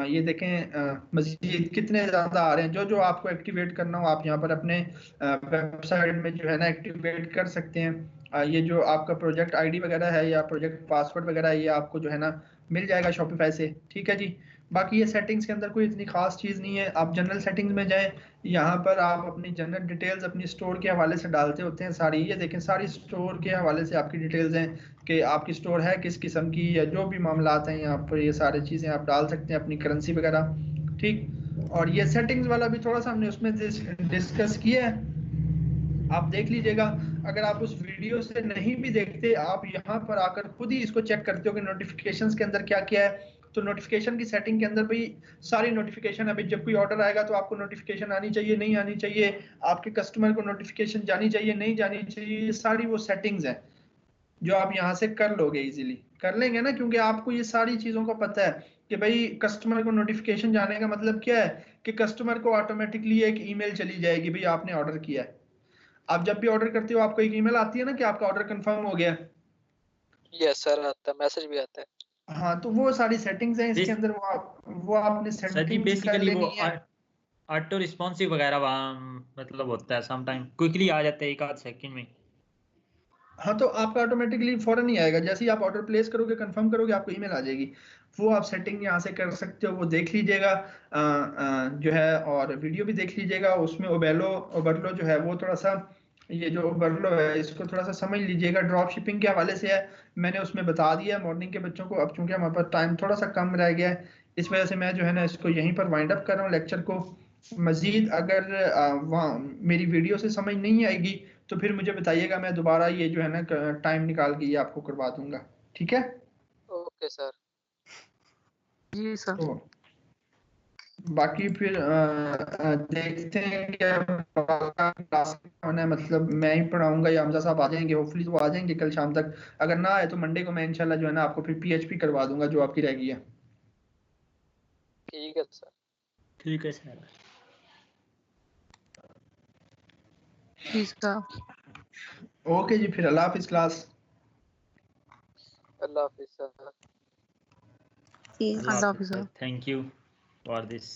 ये देखें मजीद कितने ज्यादा आ रहे हैं। जो जो आपको एक्टिवेट करना हो आप यहाँ पर अपने वेबसाइट में जो है ना एक्टिवेट कर सकते हैं। ये जो आपका प्रोजेक्ट आईडी वगैरह है या प्रोजेक्ट पासवर्ड वगैरह है, ये आपको जो है ना मिल जाएगा शॉपिफाई से। ठीक है जी, बाकी ये सेटिंग्स के अंदर कोई इतनी खास चीज नहीं है। आप जनरल सेटिंग्स में जाएं, यहाँ पर आप अपनी जनरल डिटेल्स अपनी स्टोर के हवाले से डालते होते हैं सारी। ये देखें सारी स्टोर के हवाले से आपकी डिटेल्स हैं कि आपकी स्टोर है किस किस्म की, या जो भी मामलात हैं यहाँ पर ये सारी चीज़ें आप डाल सकते हैं, अपनी करेंसी वगैरह। ठीक, और ये सेटिंग्स वाला भी थोड़ा सा हमने उसमें डिस्कस किया है, आप देख लीजिएगा। अगर आप उस वीडियो से नहीं भी देखते, आप यहाँ पर आकर खुद ही इसको चेक करते हो कि नोटिफिकेशंस के अंदर क्या क्या है। तो नोटिफिकेशन की सेटिंग के अंदर भाई सारी नोटिफिकेशन, अभी जब कोई ऑर्डर आएगा तो आपको नोटिफिकेशन आनी चाहिए, नहीं आनी चाहिए, आपके कस्टमर को नोटिफिकेशन जानी चाहिए, नहीं जानी चाहिए, ये सारी वो सेटिंग्स हैं जो आप यहाँ से कर लोगे, इजीली कर लेंगे ना, क्योंकि आपको ये सारी चीजों का पता है कि भाई कस्टमर को नोटिफिकेशन जाने का मतलब क्या है, कि कस्टमर को ऑटोमेटिकली एक ईमेल चली जाएगी, भाई आपने ऑर्डर किया है। आप जब भी ऑर्डर करते हो आपको एक ईमेल आती है ना कि आपका ऑर्डर कंफर्म हो गया। यस सर, आता है, मैसेज भी आता है। हाँ, तो वो सारी सेटिंग्स हैं इसके अंदर, वो आपने सर जी सेटिंग्स कर बेसिकली वो लेनी है। ऑटो रिस्पॉन्सिव वगैरह वहाँ मतलब होता है, सम टाइम क्विकली आ जाता है एक आध सेकंड में। हाँ, तो आपका ऑटोमेटिकली फौरन ही आएगा, जैसे ही आप ऑर्डर प्लेस करोगे कंफर्म करोगे आपको ईमेल आ जाएगी। वो आप सेटिंग यहाँ से कर सकते हो, वो देख लीजिएगा जो है, और वीडियो भी देख लीजिएगा। उसमें ओबरलो जो है वो थोड़ा सा, ये जो ओबरलो है इसको थोड़ा सा समझ लीजिएगा, ड्रॉप शिपिंग के हवाले से है। मैंने उसमें बता दिया मॉर्निंग के बच्चों को। अब चूंकि हमारे पास टाइम थोड़ा सा कम रह गया है, इस वजह से मैं जो है ना इसको यहीं पर वाइंड अप कर रहा हूँ लेक्चर को। मजीद अगर वहाँ मेरी वीडियो से समझ नहीं आएगी तो फिर मुझे बताइएगा, मैं दोबारा ये जो है ना टाइम निकाल के ये आपको करवा दूंगा। ठीक है, ओके सर। जी सर। तो बाकी फिर देखते हैं क्या क्लास होना है, मतलब मैं ही पढ़ाऊंगा या हमजा साहब आ जाएंगे, होपफुली वो आ जाएंगे कल शाम तक। अगर ना आए तो मंडे को मैं इंशाल्लाह जो है ना आपको फिर पीएचपी करवा दूंगा जो आपकी रह गई है। ठीक है सर। ठीक है सर। जी सर। ओके जी, फिर अल्लाह हाफिज क्लास। अल्लाह हाफिज सर। जी अल्लाह हाफिज sir. Thank you for this.